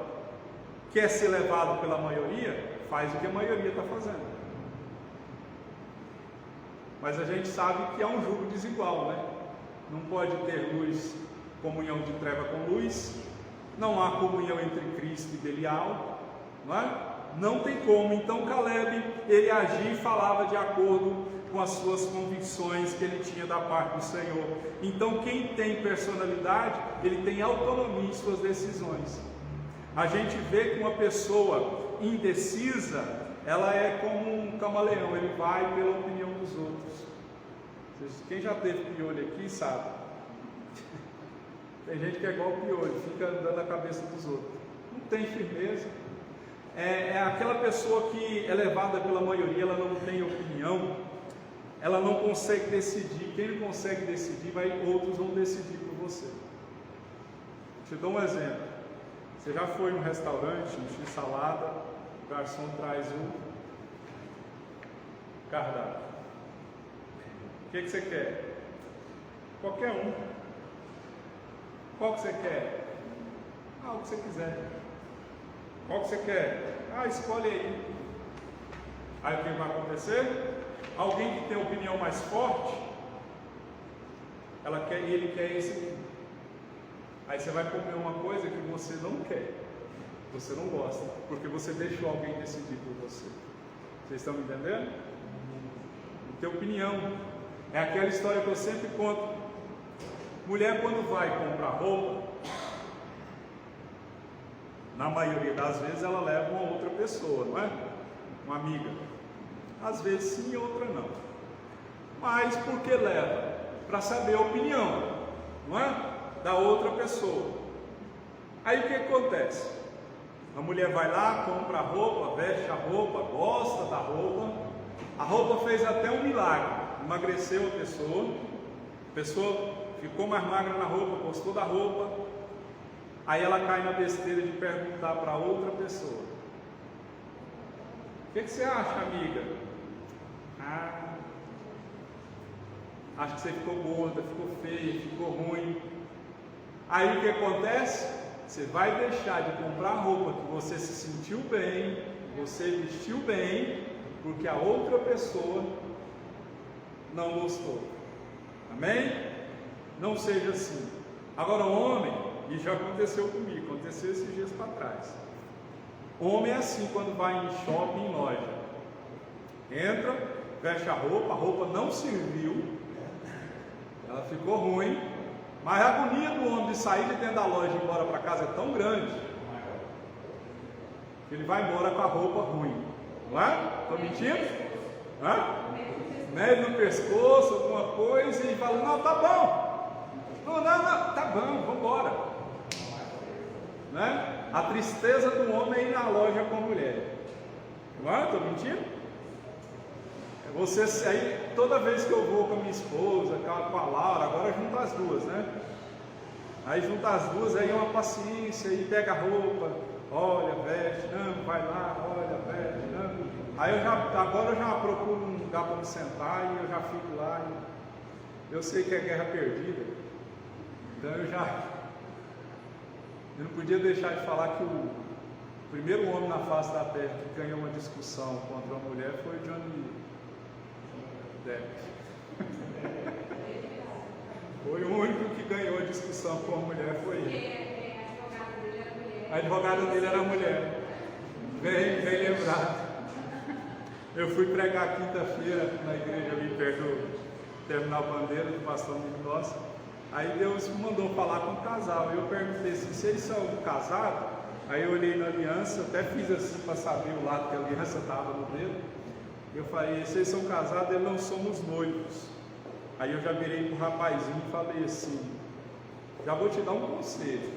quer ser levado pela maioria? Faz o que a maioria está fazendo. Mas a gente sabe que é um jugo desigual, né? Não pode ter luz, comunhão de treva com luz, não há comunhão entre Cristo e Belial, não é? Não tem como. Então Caleb, ele agia e falava de acordo com as suas convicções que ele tinha da parte do Senhor. Então quem tem personalidade, ele tem autonomia em suas decisões. A gente vê que uma pessoa indecisa, ela é como um camaleão, ele vai pela opinião dos outros. Quem já teve piolho aqui sabe. Tem gente que é igual o piolho, fica andando na cabeça dos outros, não tem firmeza. É aquela pessoa que é levada pela maioria, ela não tem opinião, ela não consegue decidir. Quem não consegue decidir, outros vão decidir por você. Te dou um exemplo. Você já foi em um restaurante, enche salada, o garçom traz um cardápio. O que você quer? Qualquer um. Qual que você quer? O que você quiser. Qual que você quer? Escolhe aí. Aí o que vai acontecer? Alguém que tem opinião mais forte, ele quer esse aqui. Aí você vai comer uma coisa que você não quer, você não gosta, porque você deixou alguém decidir por você. Vocês estão me entendendo? Não tem opinião. É aquela história que eu sempre conto. Mulher, quando vai comprar roupa, na maioria das vezes ela leva uma outra pessoa, não é? Uma amiga. Às vezes sim, outra não. Mas por que leva? Para saber a opinião, não é? Da outra pessoa. Aí o que acontece? A mulher vai lá, compra a roupa, veste a roupa, gosta da roupa. A roupa fez até um milagre, emagreceu a pessoa, A pessoa ficou mais magra na roupa, gostou da roupa, aí ela cai na besteira de perguntar para outra pessoa: o que você acha, amiga? Acho que você ficou gorda, ficou feia, ficou ruim. Aí o que acontece? Você vai deixar de comprar roupa que você se sentiu bem, você vestiu bem, porque a outra pessoa não gostou. Amém? Não seja assim. Agora o homem, e já aconteceu comigo, aconteceu esses dias para trás. O homem é assim quando vai em shopping, em loja. Entra, veste a roupa não serviu, ela ficou ruim, mas a agonia do homem de sair de dentro da loja e ir embora para casa é tão grande que ele vai embora com a roupa ruim. Não é? Estou mentindo? Mede no pescoço, alguma coisa, e fala: não, tá bom. Não, tá bom, vamos embora. Né? A tristeza do homem é ir na loja com a mulher. Não é? Estou mentindo? Você, aí, toda vez que eu vou com a minha esposa, com a Laura, agora junta as duas, né? Aí junta as duas, aí é uma paciência, aí pega a roupa, olha, veste, não, vai lá, olha, veste, não. Aí agora eu já procuro um lugar para me sentar e eu já fico lá. Eu sei que é guerra perdida, então eu não podia deixar de falar que o primeiro homem na face da terra que ganhou uma discussão contra uma mulher foi Johnny Depp. Foi o único que ganhou a discussão com a mulher, foi ele. A advogada dele era mulher. Bem lembrado. Eu fui pregar quinta-feira na igreja ali perto do Terminal Bandeira, do pastor amigo nosso. Aí Deus me mandou falar com o casal. Eu perguntei assim: se eles são casados? Aí eu olhei na aliança, até fiz assim para saber o lado que a aliança estava no dedo. Eu falei: se eles são casados, eles não somos noivos. Aí eu já virei para o rapazinho e falei assim: já vou te dar um conselho.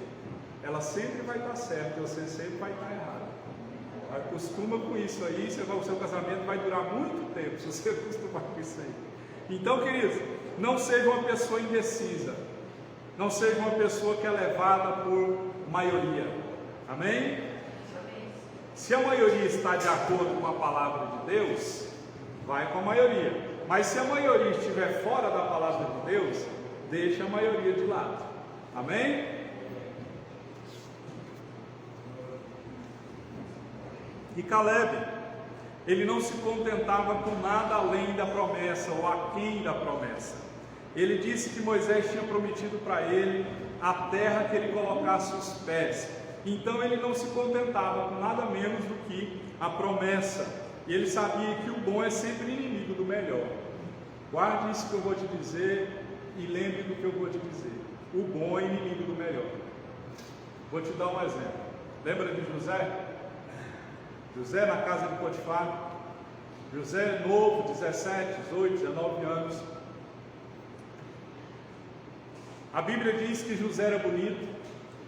Ela sempre vai estar certa, você sempre vai estar errado. Acostuma com isso aí, o seu casamento vai durar muito tempo, se você acostumar com isso aí. Então, queridos, não seja uma pessoa indecisa. Não seja uma pessoa que é levada por maioria. Amém? Se a maioria está de acordo com a palavra de Deus, vai com a maioria. Mas se a maioria estiver fora da palavra de Deus, deixa a maioria de lado. Amém? E Caleb, ele não se contentava com nada além da promessa ou aquém da promessa. Ele disse que Moisés tinha prometido para ele a terra que ele colocasse os pés. Então ele não se contentava com nada menos do que a promessa. E ele sabia que o bom é sempre inimigo do melhor. Guarde isso que eu vou te dizer e lembre do que eu vou te dizer. O bom é inimigo do melhor. Vou te dar um exemplo. Lembra de José? José na casa de Potifar. José novo, 17, 18, 19 anos. A Bíblia diz que José era bonito.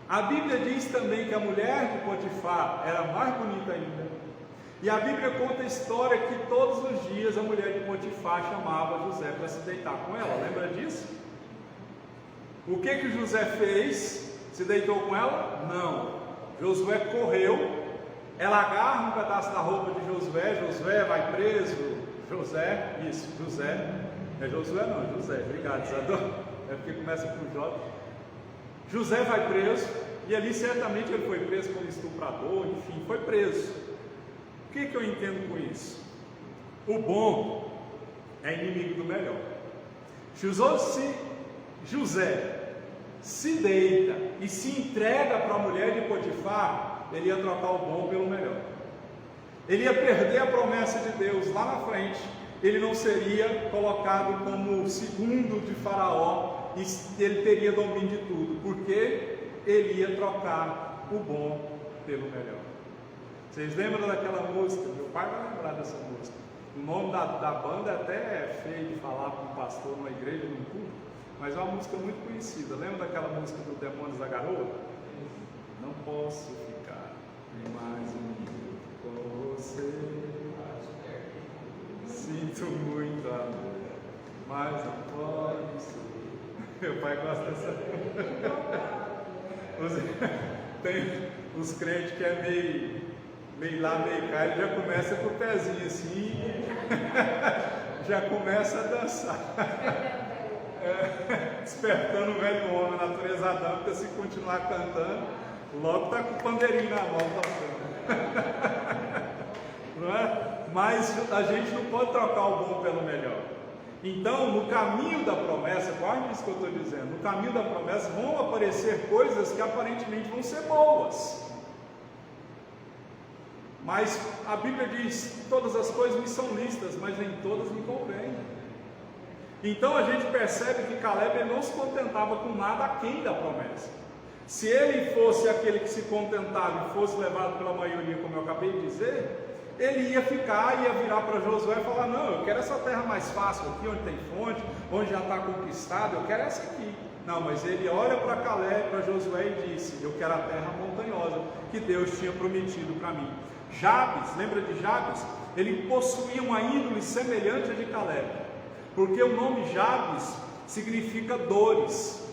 A Bíblia diz também que a mulher de Potifar era mais bonita ainda. E a Bíblia conta a história que todos os dias a mulher de Potifar chamava José para se deitar com ela. Lembra disso? O que José fez? Se deitou com ela? Não. Josué correu. Ela agarra um pedaço da roupa de Josué. Josué vai preso. José, isso, José. É Josué não, José. Obrigado, Isador. É porque começa com J. José vai preso. E ali certamente ele foi preso como estuprador. Enfim, foi preso. O que eu entendo com isso? O bom é inimigo do melhor. Se José se deita e se entrega para a mulher de Potifar, ele ia trocar o bom pelo melhor. Ele ia perder a promessa de Deus lá na frente. Ele não seria colocado como segundo de Faraó e ele teria domínio de tudo, porque ele ia trocar o bom pelo melhor. Vocês lembram daquela música? Meu pai vai lembrar dessa música. O nome da banda é até feio de falar para um pastor numa igreja, num culto, mas é uma música muito conhecida. Lembra daquela música do Demônios da Garoa? Não posso ficar nem mais um minuto com você. Sinto muito amor, mas não pode ser. Meu pai gosta dessa. Tem os crentes que é meio lá, meio cá, ele já começa com o pezinho assim, já começa a dançar. Despertando o velho homem, a natureza adâmica, se continuar cantando, logo está com o pandeirinho na mão tocando. Não é? Mas a gente não pode trocar o bom pelo melhor. Então, no caminho da promessa, guarde isso que eu estou dizendo, no caminho da promessa vão aparecer coisas que aparentemente vão ser boas. Mas a Bíblia diz, todas as coisas me são lícitas, mas nem todas me convêm. Então a gente percebe que Caleb ele não se contentava com nada aquém da promessa. Se ele fosse aquele que se contentava e fosse levado pela maioria, como eu acabei de dizer, ele ia virar para Josué e falar: não, eu quero essa terra mais fácil aqui, onde tem fonte, onde já está conquistado, eu quero essa aqui. Não, mas ele olha para Caleb, para Josué e disse: eu quero a terra montanhosa que Deus tinha prometido para mim. Jabes, lembra de Jabes? Ele possuía uma índole semelhante à de Caleb, porque o nome Jabes significa dores.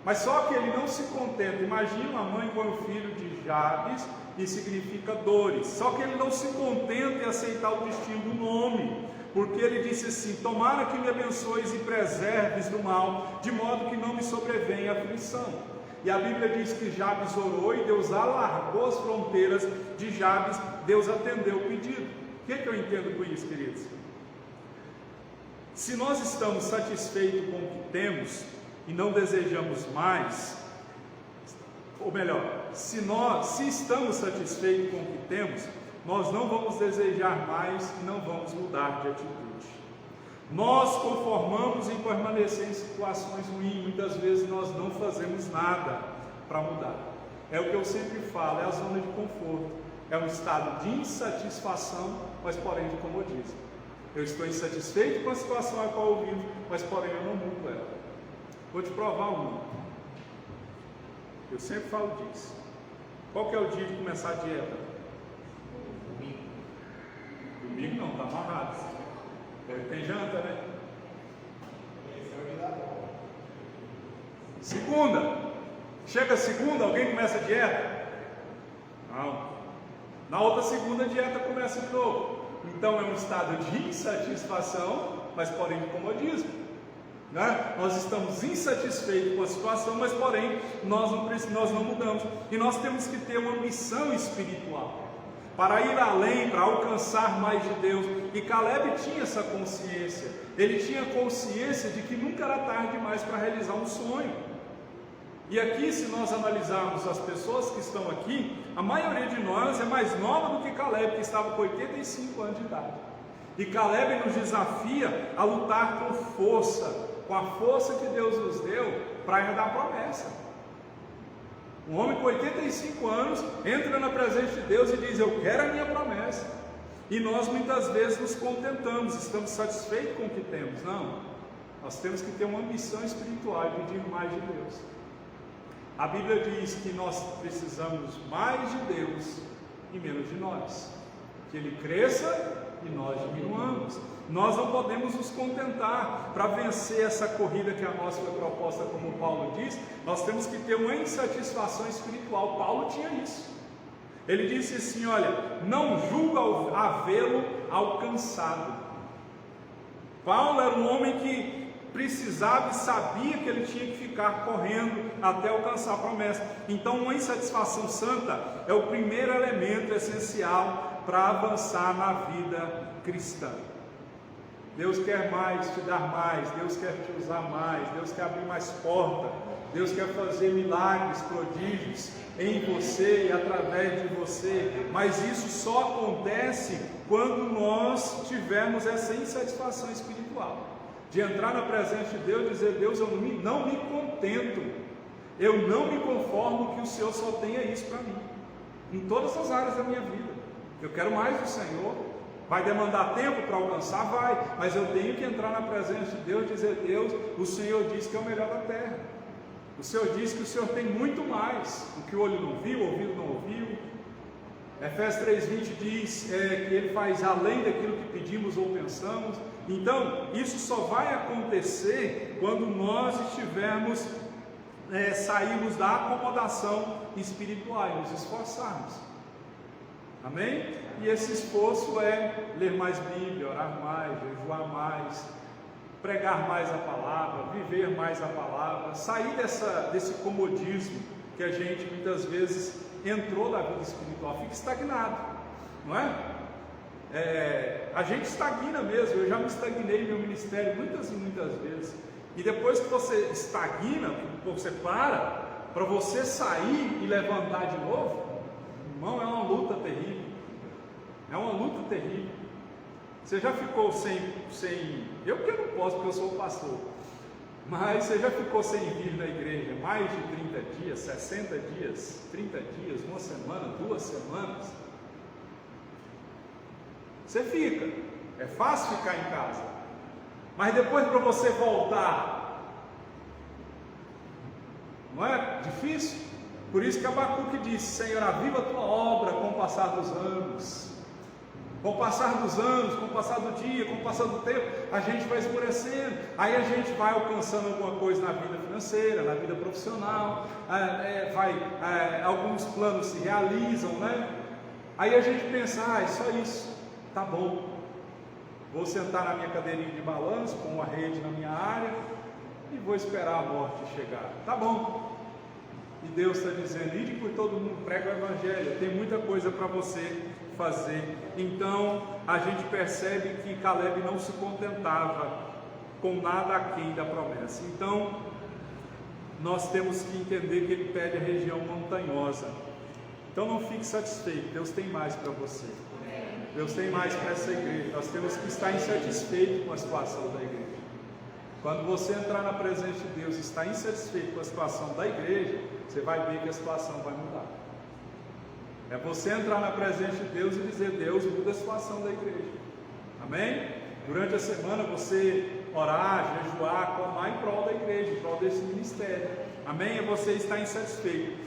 Mas só que ele não se contenta. Imagina uma mãe com o filho de Jabes, e significa dores. Só que ele não se contenta em aceitar o destino do nome, porque ele disse assim: tomara que me abençoes e preserves do mal, de modo que não me sobrevenha aflição. E a Bíblia diz que Jabes orou e Deus alargou as fronteiras de Jabes. Deus atendeu o pedido. O que eu entendo com isso, queridos? Se nós estamos satisfeitos com o que temos e não desejamos mais, ou melhor, se estamos satisfeitos com o que temos, nós não vamos desejar mais e não vamos mudar de atitude. Nós conformamos em permanecer em situações ruins, muitas vezes nós não fazemos nada para mudar. É o que eu sempre falo, é a zona de conforto, é um estado de insatisfação, mas porém de comodismo. Eu estou insatisfeito com a situação a qual eu vivo, mas porém eu não mudo ela. Vou te provar uma. Eu sempre falo disso. Qual que é o dia de começar a dieta? Domingo. Domingo não, está amarrado. Hoje tem janta, né? Segunda. Chega segunda, alguém começa a dieta? Não. Na outra segunda a dieta começa de novo. Então é um estado de insatisfação, mas porém de comodismo. Né? Nós estamos insatisfeitos com a situação, mas porém nós não mudamos. E nós temos que ter uma missão espiritual para ir além, para alcançar mais de Deus. E Caleb tinha essa consciência. Ele tinha consciência de que nunca era tarde demais para realizar um sonho. E aqui, se nós analisarmos as pessoas que estão aqui, a maioria de nós é mais nova do que Caleb, que estava com 85 anos de idade. E Caleb nos desafia a lutar com força, com a força que Deus nos deu para herdar a promessa. Um homem com 85 anos entra na presença de Deus e diz: eu quero a minha promessa. E nós muitas vezes nos contentamos, estamos satisfeitos com o que temos. Não, nós temos que ter uma ambição espiritual e pedir mais de Deus. A Bíblia diz que nós precisamos mais de Deus e menos de nós, que Ele cresça e nós diminuamos. Nós não podemos nos contentar. Para vencer essa corrida que a nossa foi proposta, como Paulo diz, nós temos que ter uma insatisfação espiritual. Paulo tinha isso. Ele disse assim: olha, não julgo havê-lo alcançado. Paulo era um homem que precisava e sabia que ele tinha que ficar correndo até alcançar a promessa. Então uma insatisfação santa é o primeiro elemento essencial para avançar na vida cristã. Deus quer mais, te dar mais, Deus quer te usar mais, Deus quer abrir mais portas, Deus quer fazer milagres, prodígios em você e através de você, mas isso só acontece quando nós tivermos essa insatisfação espiritual, de entrar na presença de Deus e dizer: Deus, eu não me contento, eu não me conformo que o Senhor só tenha isso para mim, em todas as áreas da minha vida, eu quero mais do Senhor. Vai demandar tempo para alcançar? Vai, mas eu tenho que entrar na presença de Deus e dizer: Deus, o Senhor diz que é o melhor da terra, o Senhor diz que o Senhor tem muito mais, o que o olho não viu, o ouvido não ouviu, Efésios 3:20 diz que Ele faz além daquilo que pedimos ou pensamos. Então, isso só vai acontecer quando nós estivermos, sairmos da acomodação espiritual e nos esforçarmos. Amém? E esse esforço é ler mais Bíblia, orar mais, jejuar mais, pregar mais a palavra, viver mais a palavra, sair desse comodismo que a gente muitas vezes entrou na vida espiritual, fica estagnado, não é? A gente estagna mesmo. Eu já me estagnei no meu ministério muitas e muitas vezes, e depois que você estagna, você para você sair e levantar de novo, irmão, é uma luta terrível, é uma luta terrível. Você já ficou sem eu que não posso porque eu sou pastor, mas você já ficou sem vir na igreja mais de 30 dias, 60 dias, 30 dias, uma semana, 2 semanas? Você fica, é fácil ficar em casa, mas depois para você voltar, não é difícil? Por isso que Abacuque disse: Senhor, aviva a tua obra com o passar dos anos. Com o passar dos anos, com o passar do dia, com o passar do tempo, a gente vai escurecendo, aí a gente vai alcançando alguma coisa na vida financeira, na vida profissional, alguns planos se realizam, né? Aí a gente pensa: é só isso, tá bom, vou sentar na minha cadeirinha de balanço, com uma rede na minha área, e vou esperar a morte chegar, tá bom. E Deus está dizendo: ide por todo mundo, prega o Evangelho, tem muita coisa para você fazer. Então a gente percebe que Caleb não se contentava com nada aquém da promessa. Então nós temos que entender que ele pede a região montanhosa. Então não fique satisfeito, Deus tem mais para você, Deus tem mais para essa igreja. Nós temos que estar insatisfeitos com a situação da igreja. Quando você entrar na presença de Deus e estar insatisfeito com a situação da igreja, você vai ver que a situação vai mudar. É você entrar na presença de Deus e dizer: Deus, muda a situação da igreja. Amém? Durante a semana você orar, jejuar, clamar em prol da igreja, em prol desse ministério. Amém? É você estar insatisfeito.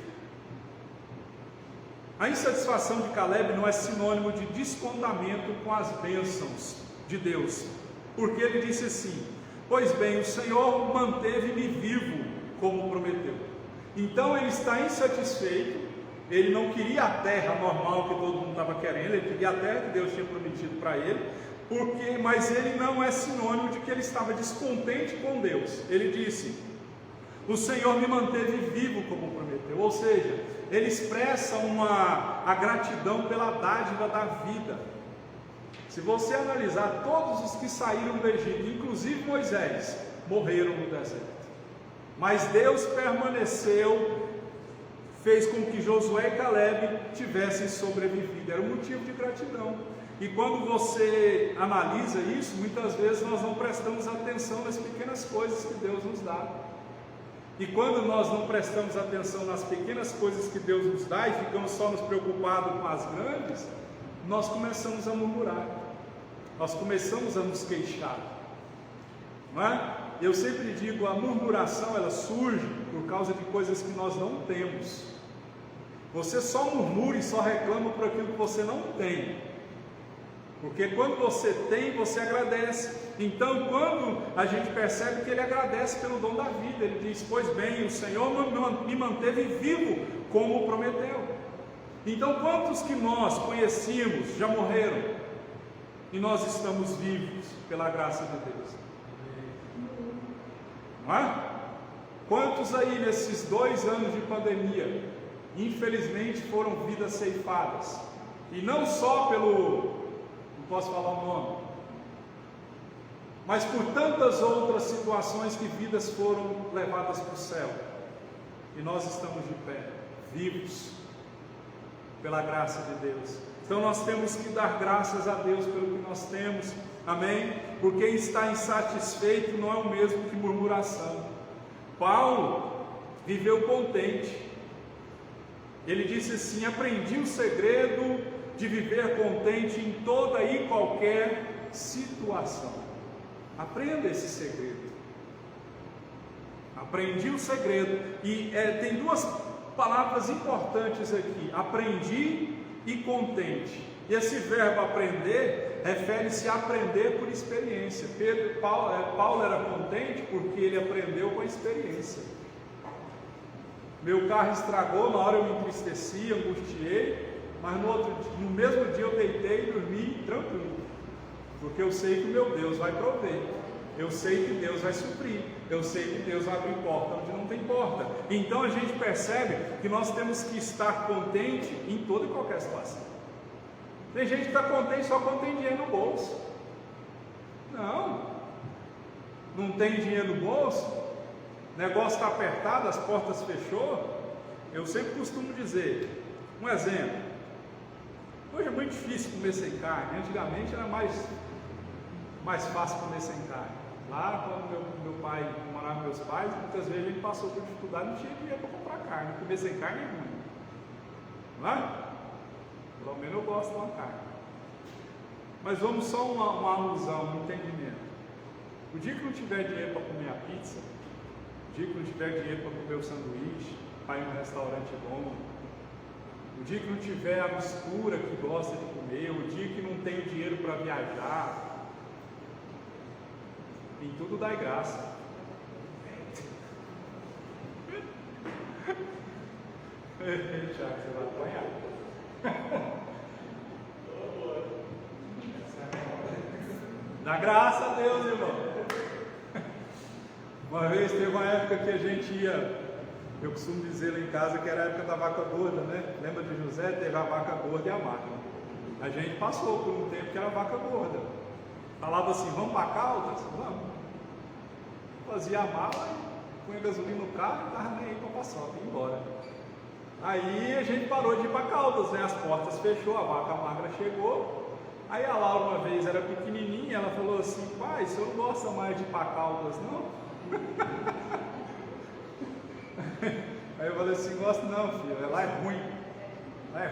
A insatisfação de Caleb não é sinônimo de descontamento com as bênçãos de Deus, porque ele disse assim: pois bem, o Senhor manteve-me vivo como prometeu. Então ele está insatisfeito. Ele não queria a terra normal que todo mundo estava querendo, ele queria a terra que Deus tinha prometido para ele, mas ele não é sinônimo de que ele estava descontente com Deus. Ele disse: o Senhor me manteve vivo como prometeu. Ou seja, ele expressa a gratidão pela dádiva da vida. Se você analisar, todos os que saíram do Egito, inclusive Moisés, morreram no deserto, mas Deus permaneceu, fez com que Josué e Caleb tivessem sobrevivido. Era um motivo de gratidão. E quando você analisa isso, muitas vezes nós não prestamos atenção nas pequenas coisas que Deus nos dá. E quando nós não prestamos atenção nas pequenas coisas que Deus nos dá e ficamos só nos preocupados com as grandes, nós começamos a murmurar, nós começamos a nos queixar, não é? Eu sempre digo, a murmuração ela surge por causa de coisas que nós não temos. Você só murmura e só reclama por aquilo que você não tem, porque quando você tem, você agradece. Então quando a gente percebe que ele agradece pelo dom da vida, ele diz: pois bem, o Senhor me manteve vivo como prometeu. Então quantos que nós conhecíamos já morreram e nós estamos vivos pela graça de Deus? Não é? Quantos aí nesses 2 anos de pandemia, infelizmente, foram vidas ceifadas? E não só não posso falar o nome, mas por tantas outras situações que vidas foram levadas para o céu. E nós estamos de pé, vivos, pela graça de Deus. Então nós temos que dar graças a Deus pelo que nós temos. Amém? Porque estar insatisfeito não é o mesmo que murmuração. Paulo viveu contente. Ele disse assim: aprendi o segredo de viver contente em toda e qualquer situação. Aprenda esse segredo. Aprendi o segredo. E tem 2 palavras importantes aqui: aprendi e contente. E esse verbo aprender refere-se a aprender por experiência. Paulo era contente porque ele aprendeu com a experiência. Meu carro estragou, na hora eu me entristeci, angustiei, mas no mesmo dia eu deitei e dormi tranquilo, porque eu sei que o meu Deus vai prover, eu sei que Deus vai suprir, eu sei que Deus vai abrir porta onde não tem porta. Então a gente percebe que nós temos que estar contente em toda e qualquer situação. Tem gente que está contente só quando tem dinheiro no bolso. Não tem dinheiro no bolso, o negócio está apertado, as portas fechou. Eu sempre costumo dizer, um exemplo, hoje é muito difícil comer sem carne. Antigamente era mais fácil comer sem carne. Lá quando meu pai morava com meus pais, muitas vezes ele passou por dificuldade, não tinha dinheiro para comprar carne. Comer sem carne é ruim, não é? Pelo menos eu gosto de uma carne. Mas vamos só uma alusão, um entendimento. O dia que não tiver dinheiro para comer a pizza, o dia que não tiver dinheiro para comer o sanduíche, para ir num restaurante bom, o dia que não tiver a mistura que gosta de comer, o dia que não tem dinheiro para viajar, em tudo dá graça. Tiago, você vai apanhar. Dá graça a Deus, irmão. Uma vez teve uma época que a gente ia, eu costumo dizer lá em casa que era a época da vaca gorda, né? Lembra de José? Teve a vaca gorda e a máquina. A gente passou por um tempo que era a vaca gorda. Falava assim, vamos para Caldas? Vamos. Fazia a mala, punha gasolina no carro e estava nem aí para passar, ia embora. Aí a gente parou de ir para Caldas, né? As portas fechou, a vaca magra chegou. Aí a Laura uma vez era pequenininha, ela falou assim, pai, o senhor não gosta mais de ir para Caldas, não? Aí eu falei assim, gosto não, filho, lá é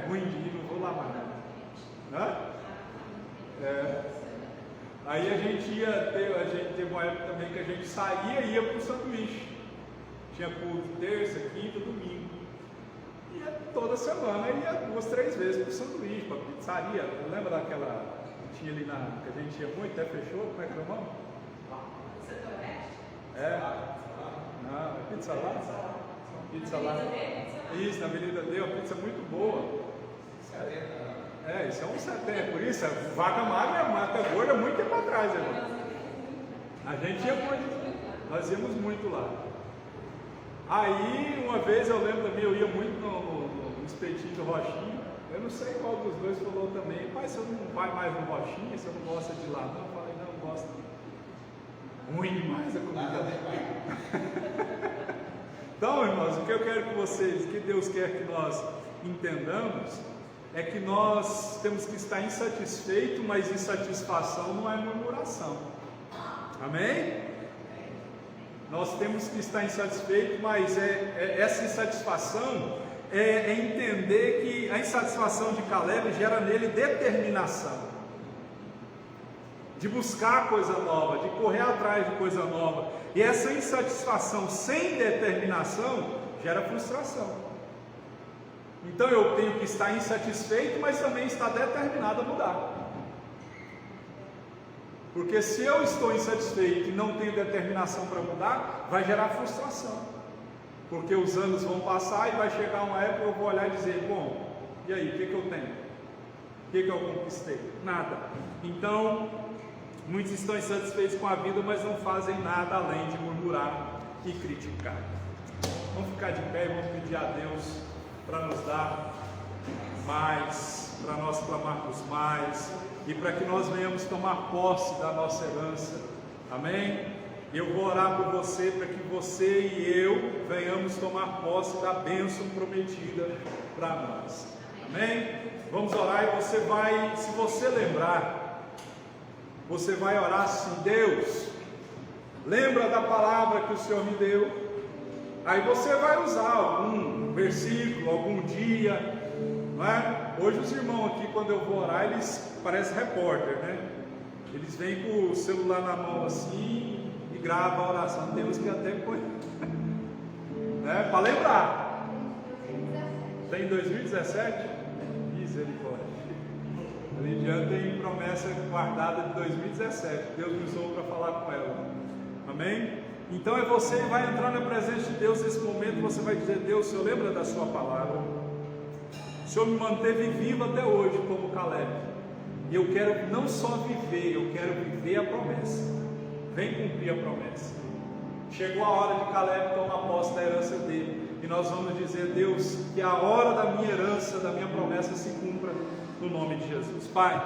ruim de ir, não vou lá mais. Aí a gente teve uma época também que a gente saía e ia para o sanduíche. Tinha culto terça, quinta, domingo. E toda semana ia 2, 3 vezes para o sanduíche, para a pizzaria. Lembra daquela que tinha ali que a gente ia muito, até fechou? Como é que era o nome? Não, é pizza lá? Pizza lá. Isso, na Avenida D, uma pizza muito boa. Isso é um 70, por isso, vaca magra, vaca gorda, muito tempo atrás, irmão. A gente ia muito, nós íamos muito lá. Aí, uma vez eu lembro também, eu ia muito no espetinho do Rochinha. Eu não sei qual dos dois falou também, pai, você não vai mais no Rochinha, você não gosta de lá? Não, eu falei, não gosto. Ruim demais a comida. Então, irmãos, o que eu quero que vocês, que Deus quer que nós entendamos, é que nós temos que estar insatisfeito, mas insatisfação não é murmuração. Amém? Nós temos que estar insatisfeito, mas essa insatisfação é entender que a insatisfação de Caleb gera nele determinação, de buscar coisa nova, de correr atrás de coisa nova. E essa insatisfação sem determinação gera frustração. Então eu tenho que estar insatisfeito, mas também estar determinado a mudar. Porque se eu estou insatisfeito e não tenho determinação para mudar, vai gerar frustração. Porque os anos vão passar e vai chegar uma época que eu vou olhar e dizer, bom, e aí, o que eu tenho? O que eu conquistei? Nada. Então, muitos estão insatisfeitos com a vida, mas não fazem nada além de murmurar e criticar. Vamos ficar de pé e vamos pedir a Deus para nos dar mais, para nós clamarmos mais e para que nós venhamos tomar posse da nossa herança. Amém? Eu vou orar por você para que você e eu venhamos tomar posse da bênção prometida para nós. Amém? Vamos orar e você vai, se você lembrar, você vai orar assim: Deus, lembra da palavra que o Senhor me deu. Aí você vai usar algum versículo, algum dia, não é? Hoje os irmãos aqui, quando eu vou orar, eles parecem repórter, né? Eles vêm com o celular na mão assim e gravam a oração. Temos que até pôr, né? Para lembrar. Tem 2017? Misericórdia. A Lidiane tem promessa guardada de 2017. Deus me usou para falar com ela. Amém? Então é você que vai entrar na presença de Deus nesse momento. Você vai dizer: Deus, o Senhor lembra da sua palavra? O Senhor me manteve vivo até hoje como Caleb. E eu quero não só viver, eu quero viver a promessa. Vem cumprir a promessa. Chegou a hora de Caleb tomar posse da herança dele. E nós vamos dizer: Deus, que a hora da minha herança, da minha promessa se cumpra no nome de Jesus. Pai,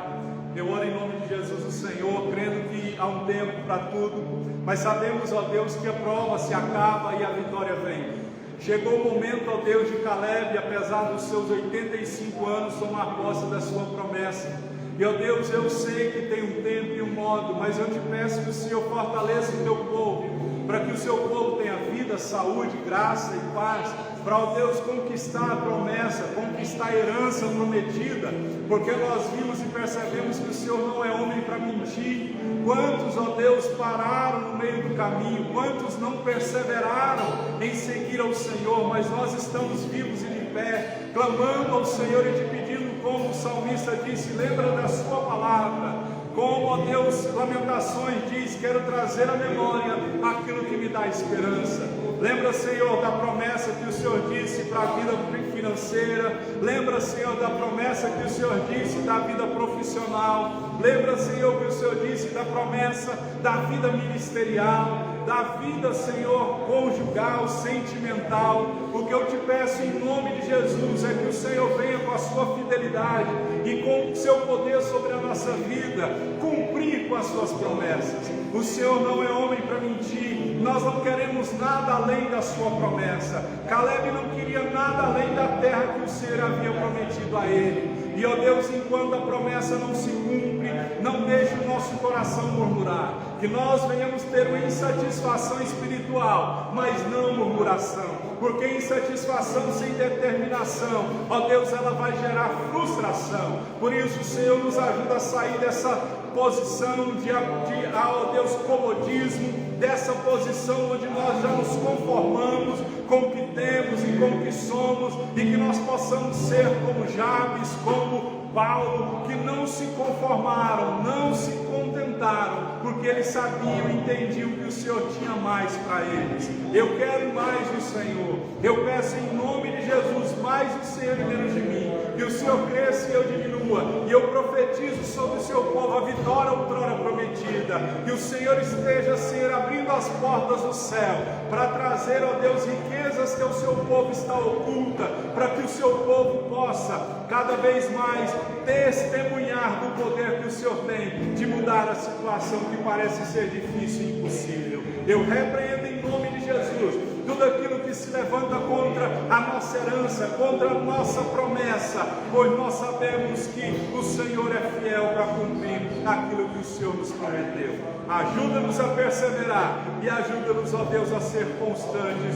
eu oro em nome de Jesus o Senhor, crendo que há um tempo para tudo, mas sabemos, ó Deus, que a prova se acaba e a vitória vem. Chegou o momento, ó Deus, de Caleb, apesar dos seus 85 anos, tomar posse da sua promessa. E ó Deus, eu sei que tem um tempo e um modo, mas eu te peço que o Senhor fortaleça o teu povo, para que o seu povo tenha vida, saúde, graça e paz, para, ó Deus, conquistar a promessa, conquistar a herança prometida, porque nós vimos e percebemos que o Senhor não é homem para mentir. Quantos, ó Deus, pararam no meio do caminho, quantos não perseveraram em seguir ao Senhor, mas nós estamos vivos e de pé, clamando ao Senhor e te pedindo, como o salmista disse: lembra da sua palavra. Como, ó Deus, Lamentações diz: quero trazer à memória aquilo que me dá esperança. Lembra, Senhor, da promessa que o Senhor disse para a vida financeira. Lembra, Senhor, da promessa que o Senhor disse da vida profissional. Lembra, Senhor, que o Senhor disse da promessa da vida ministerial, da vida, Senhor, conjugal, sentimental. O que eu te peço em nome de Jesus é que o Senhor venha com a sua fidelidade e com o seu poder sobre a nossa vida, cumprir com as suas promessas. O Senhor não é homem para mentir. Nós não queremos nada além da sua promessa. Caleb não queria nada além da terra que o Senhor havia prometido a ele. E, ó Deus, enquanto a promessa não se cumpre, não deixe o nosso coração murmurar. Que nós venhamos ter uma insatisfação espiritual, mas não murmuração. Porque insatisfação sem determinação, ó Deus, ela vai gerar frustração. Por isso, o Senhor nos ajuda a sair dessa posição de ó Deus, comodismo, dessa posição onde nós já nos conformamos com o que temos e com o que somos, e que nós possamos ser como Jabes, como Paulo, que não se conformaram, não se contentaram, porque eles sabiam e entendiam que o Senhor tinha mais para eles. Eu quero mais do Senhor. Eu peço em nome de Jesus, mais do Senhor e menos de mim. Que o Senhor cresça e eu diminua. E eu profetizo sobre o seu povo a vitória outrora prometida. Que o Senhor esteja, Senhor, abrindo as portas do céu, para trazer, ó Deus, riquezas que o seu povo está oculta, para que o seu povo possa cada vez mais testemunhar do poder que o Senhor tem de mudar a situação que parece ser difícil e impossível. Eu repreendo em nome de Jesus tudo aquilo que se levanta contra a nossa herança, contra a nossa promessa, pois nós sabemos que o Senhor é fiel para cumprir aquilo que o Senhor nos prometeu. Ajuda-nos a perseverar e ajuda-nos, ó Deus, a ser constantes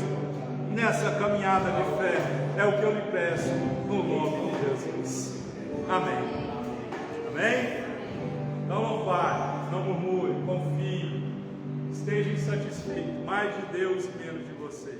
nessa caminhada de fé. É o que eu lhe peço, no nome de Jesus. Amém. Amém? Então não pare, não murmure, confie, esteja insatisfeito, mais de Deus e menos de você.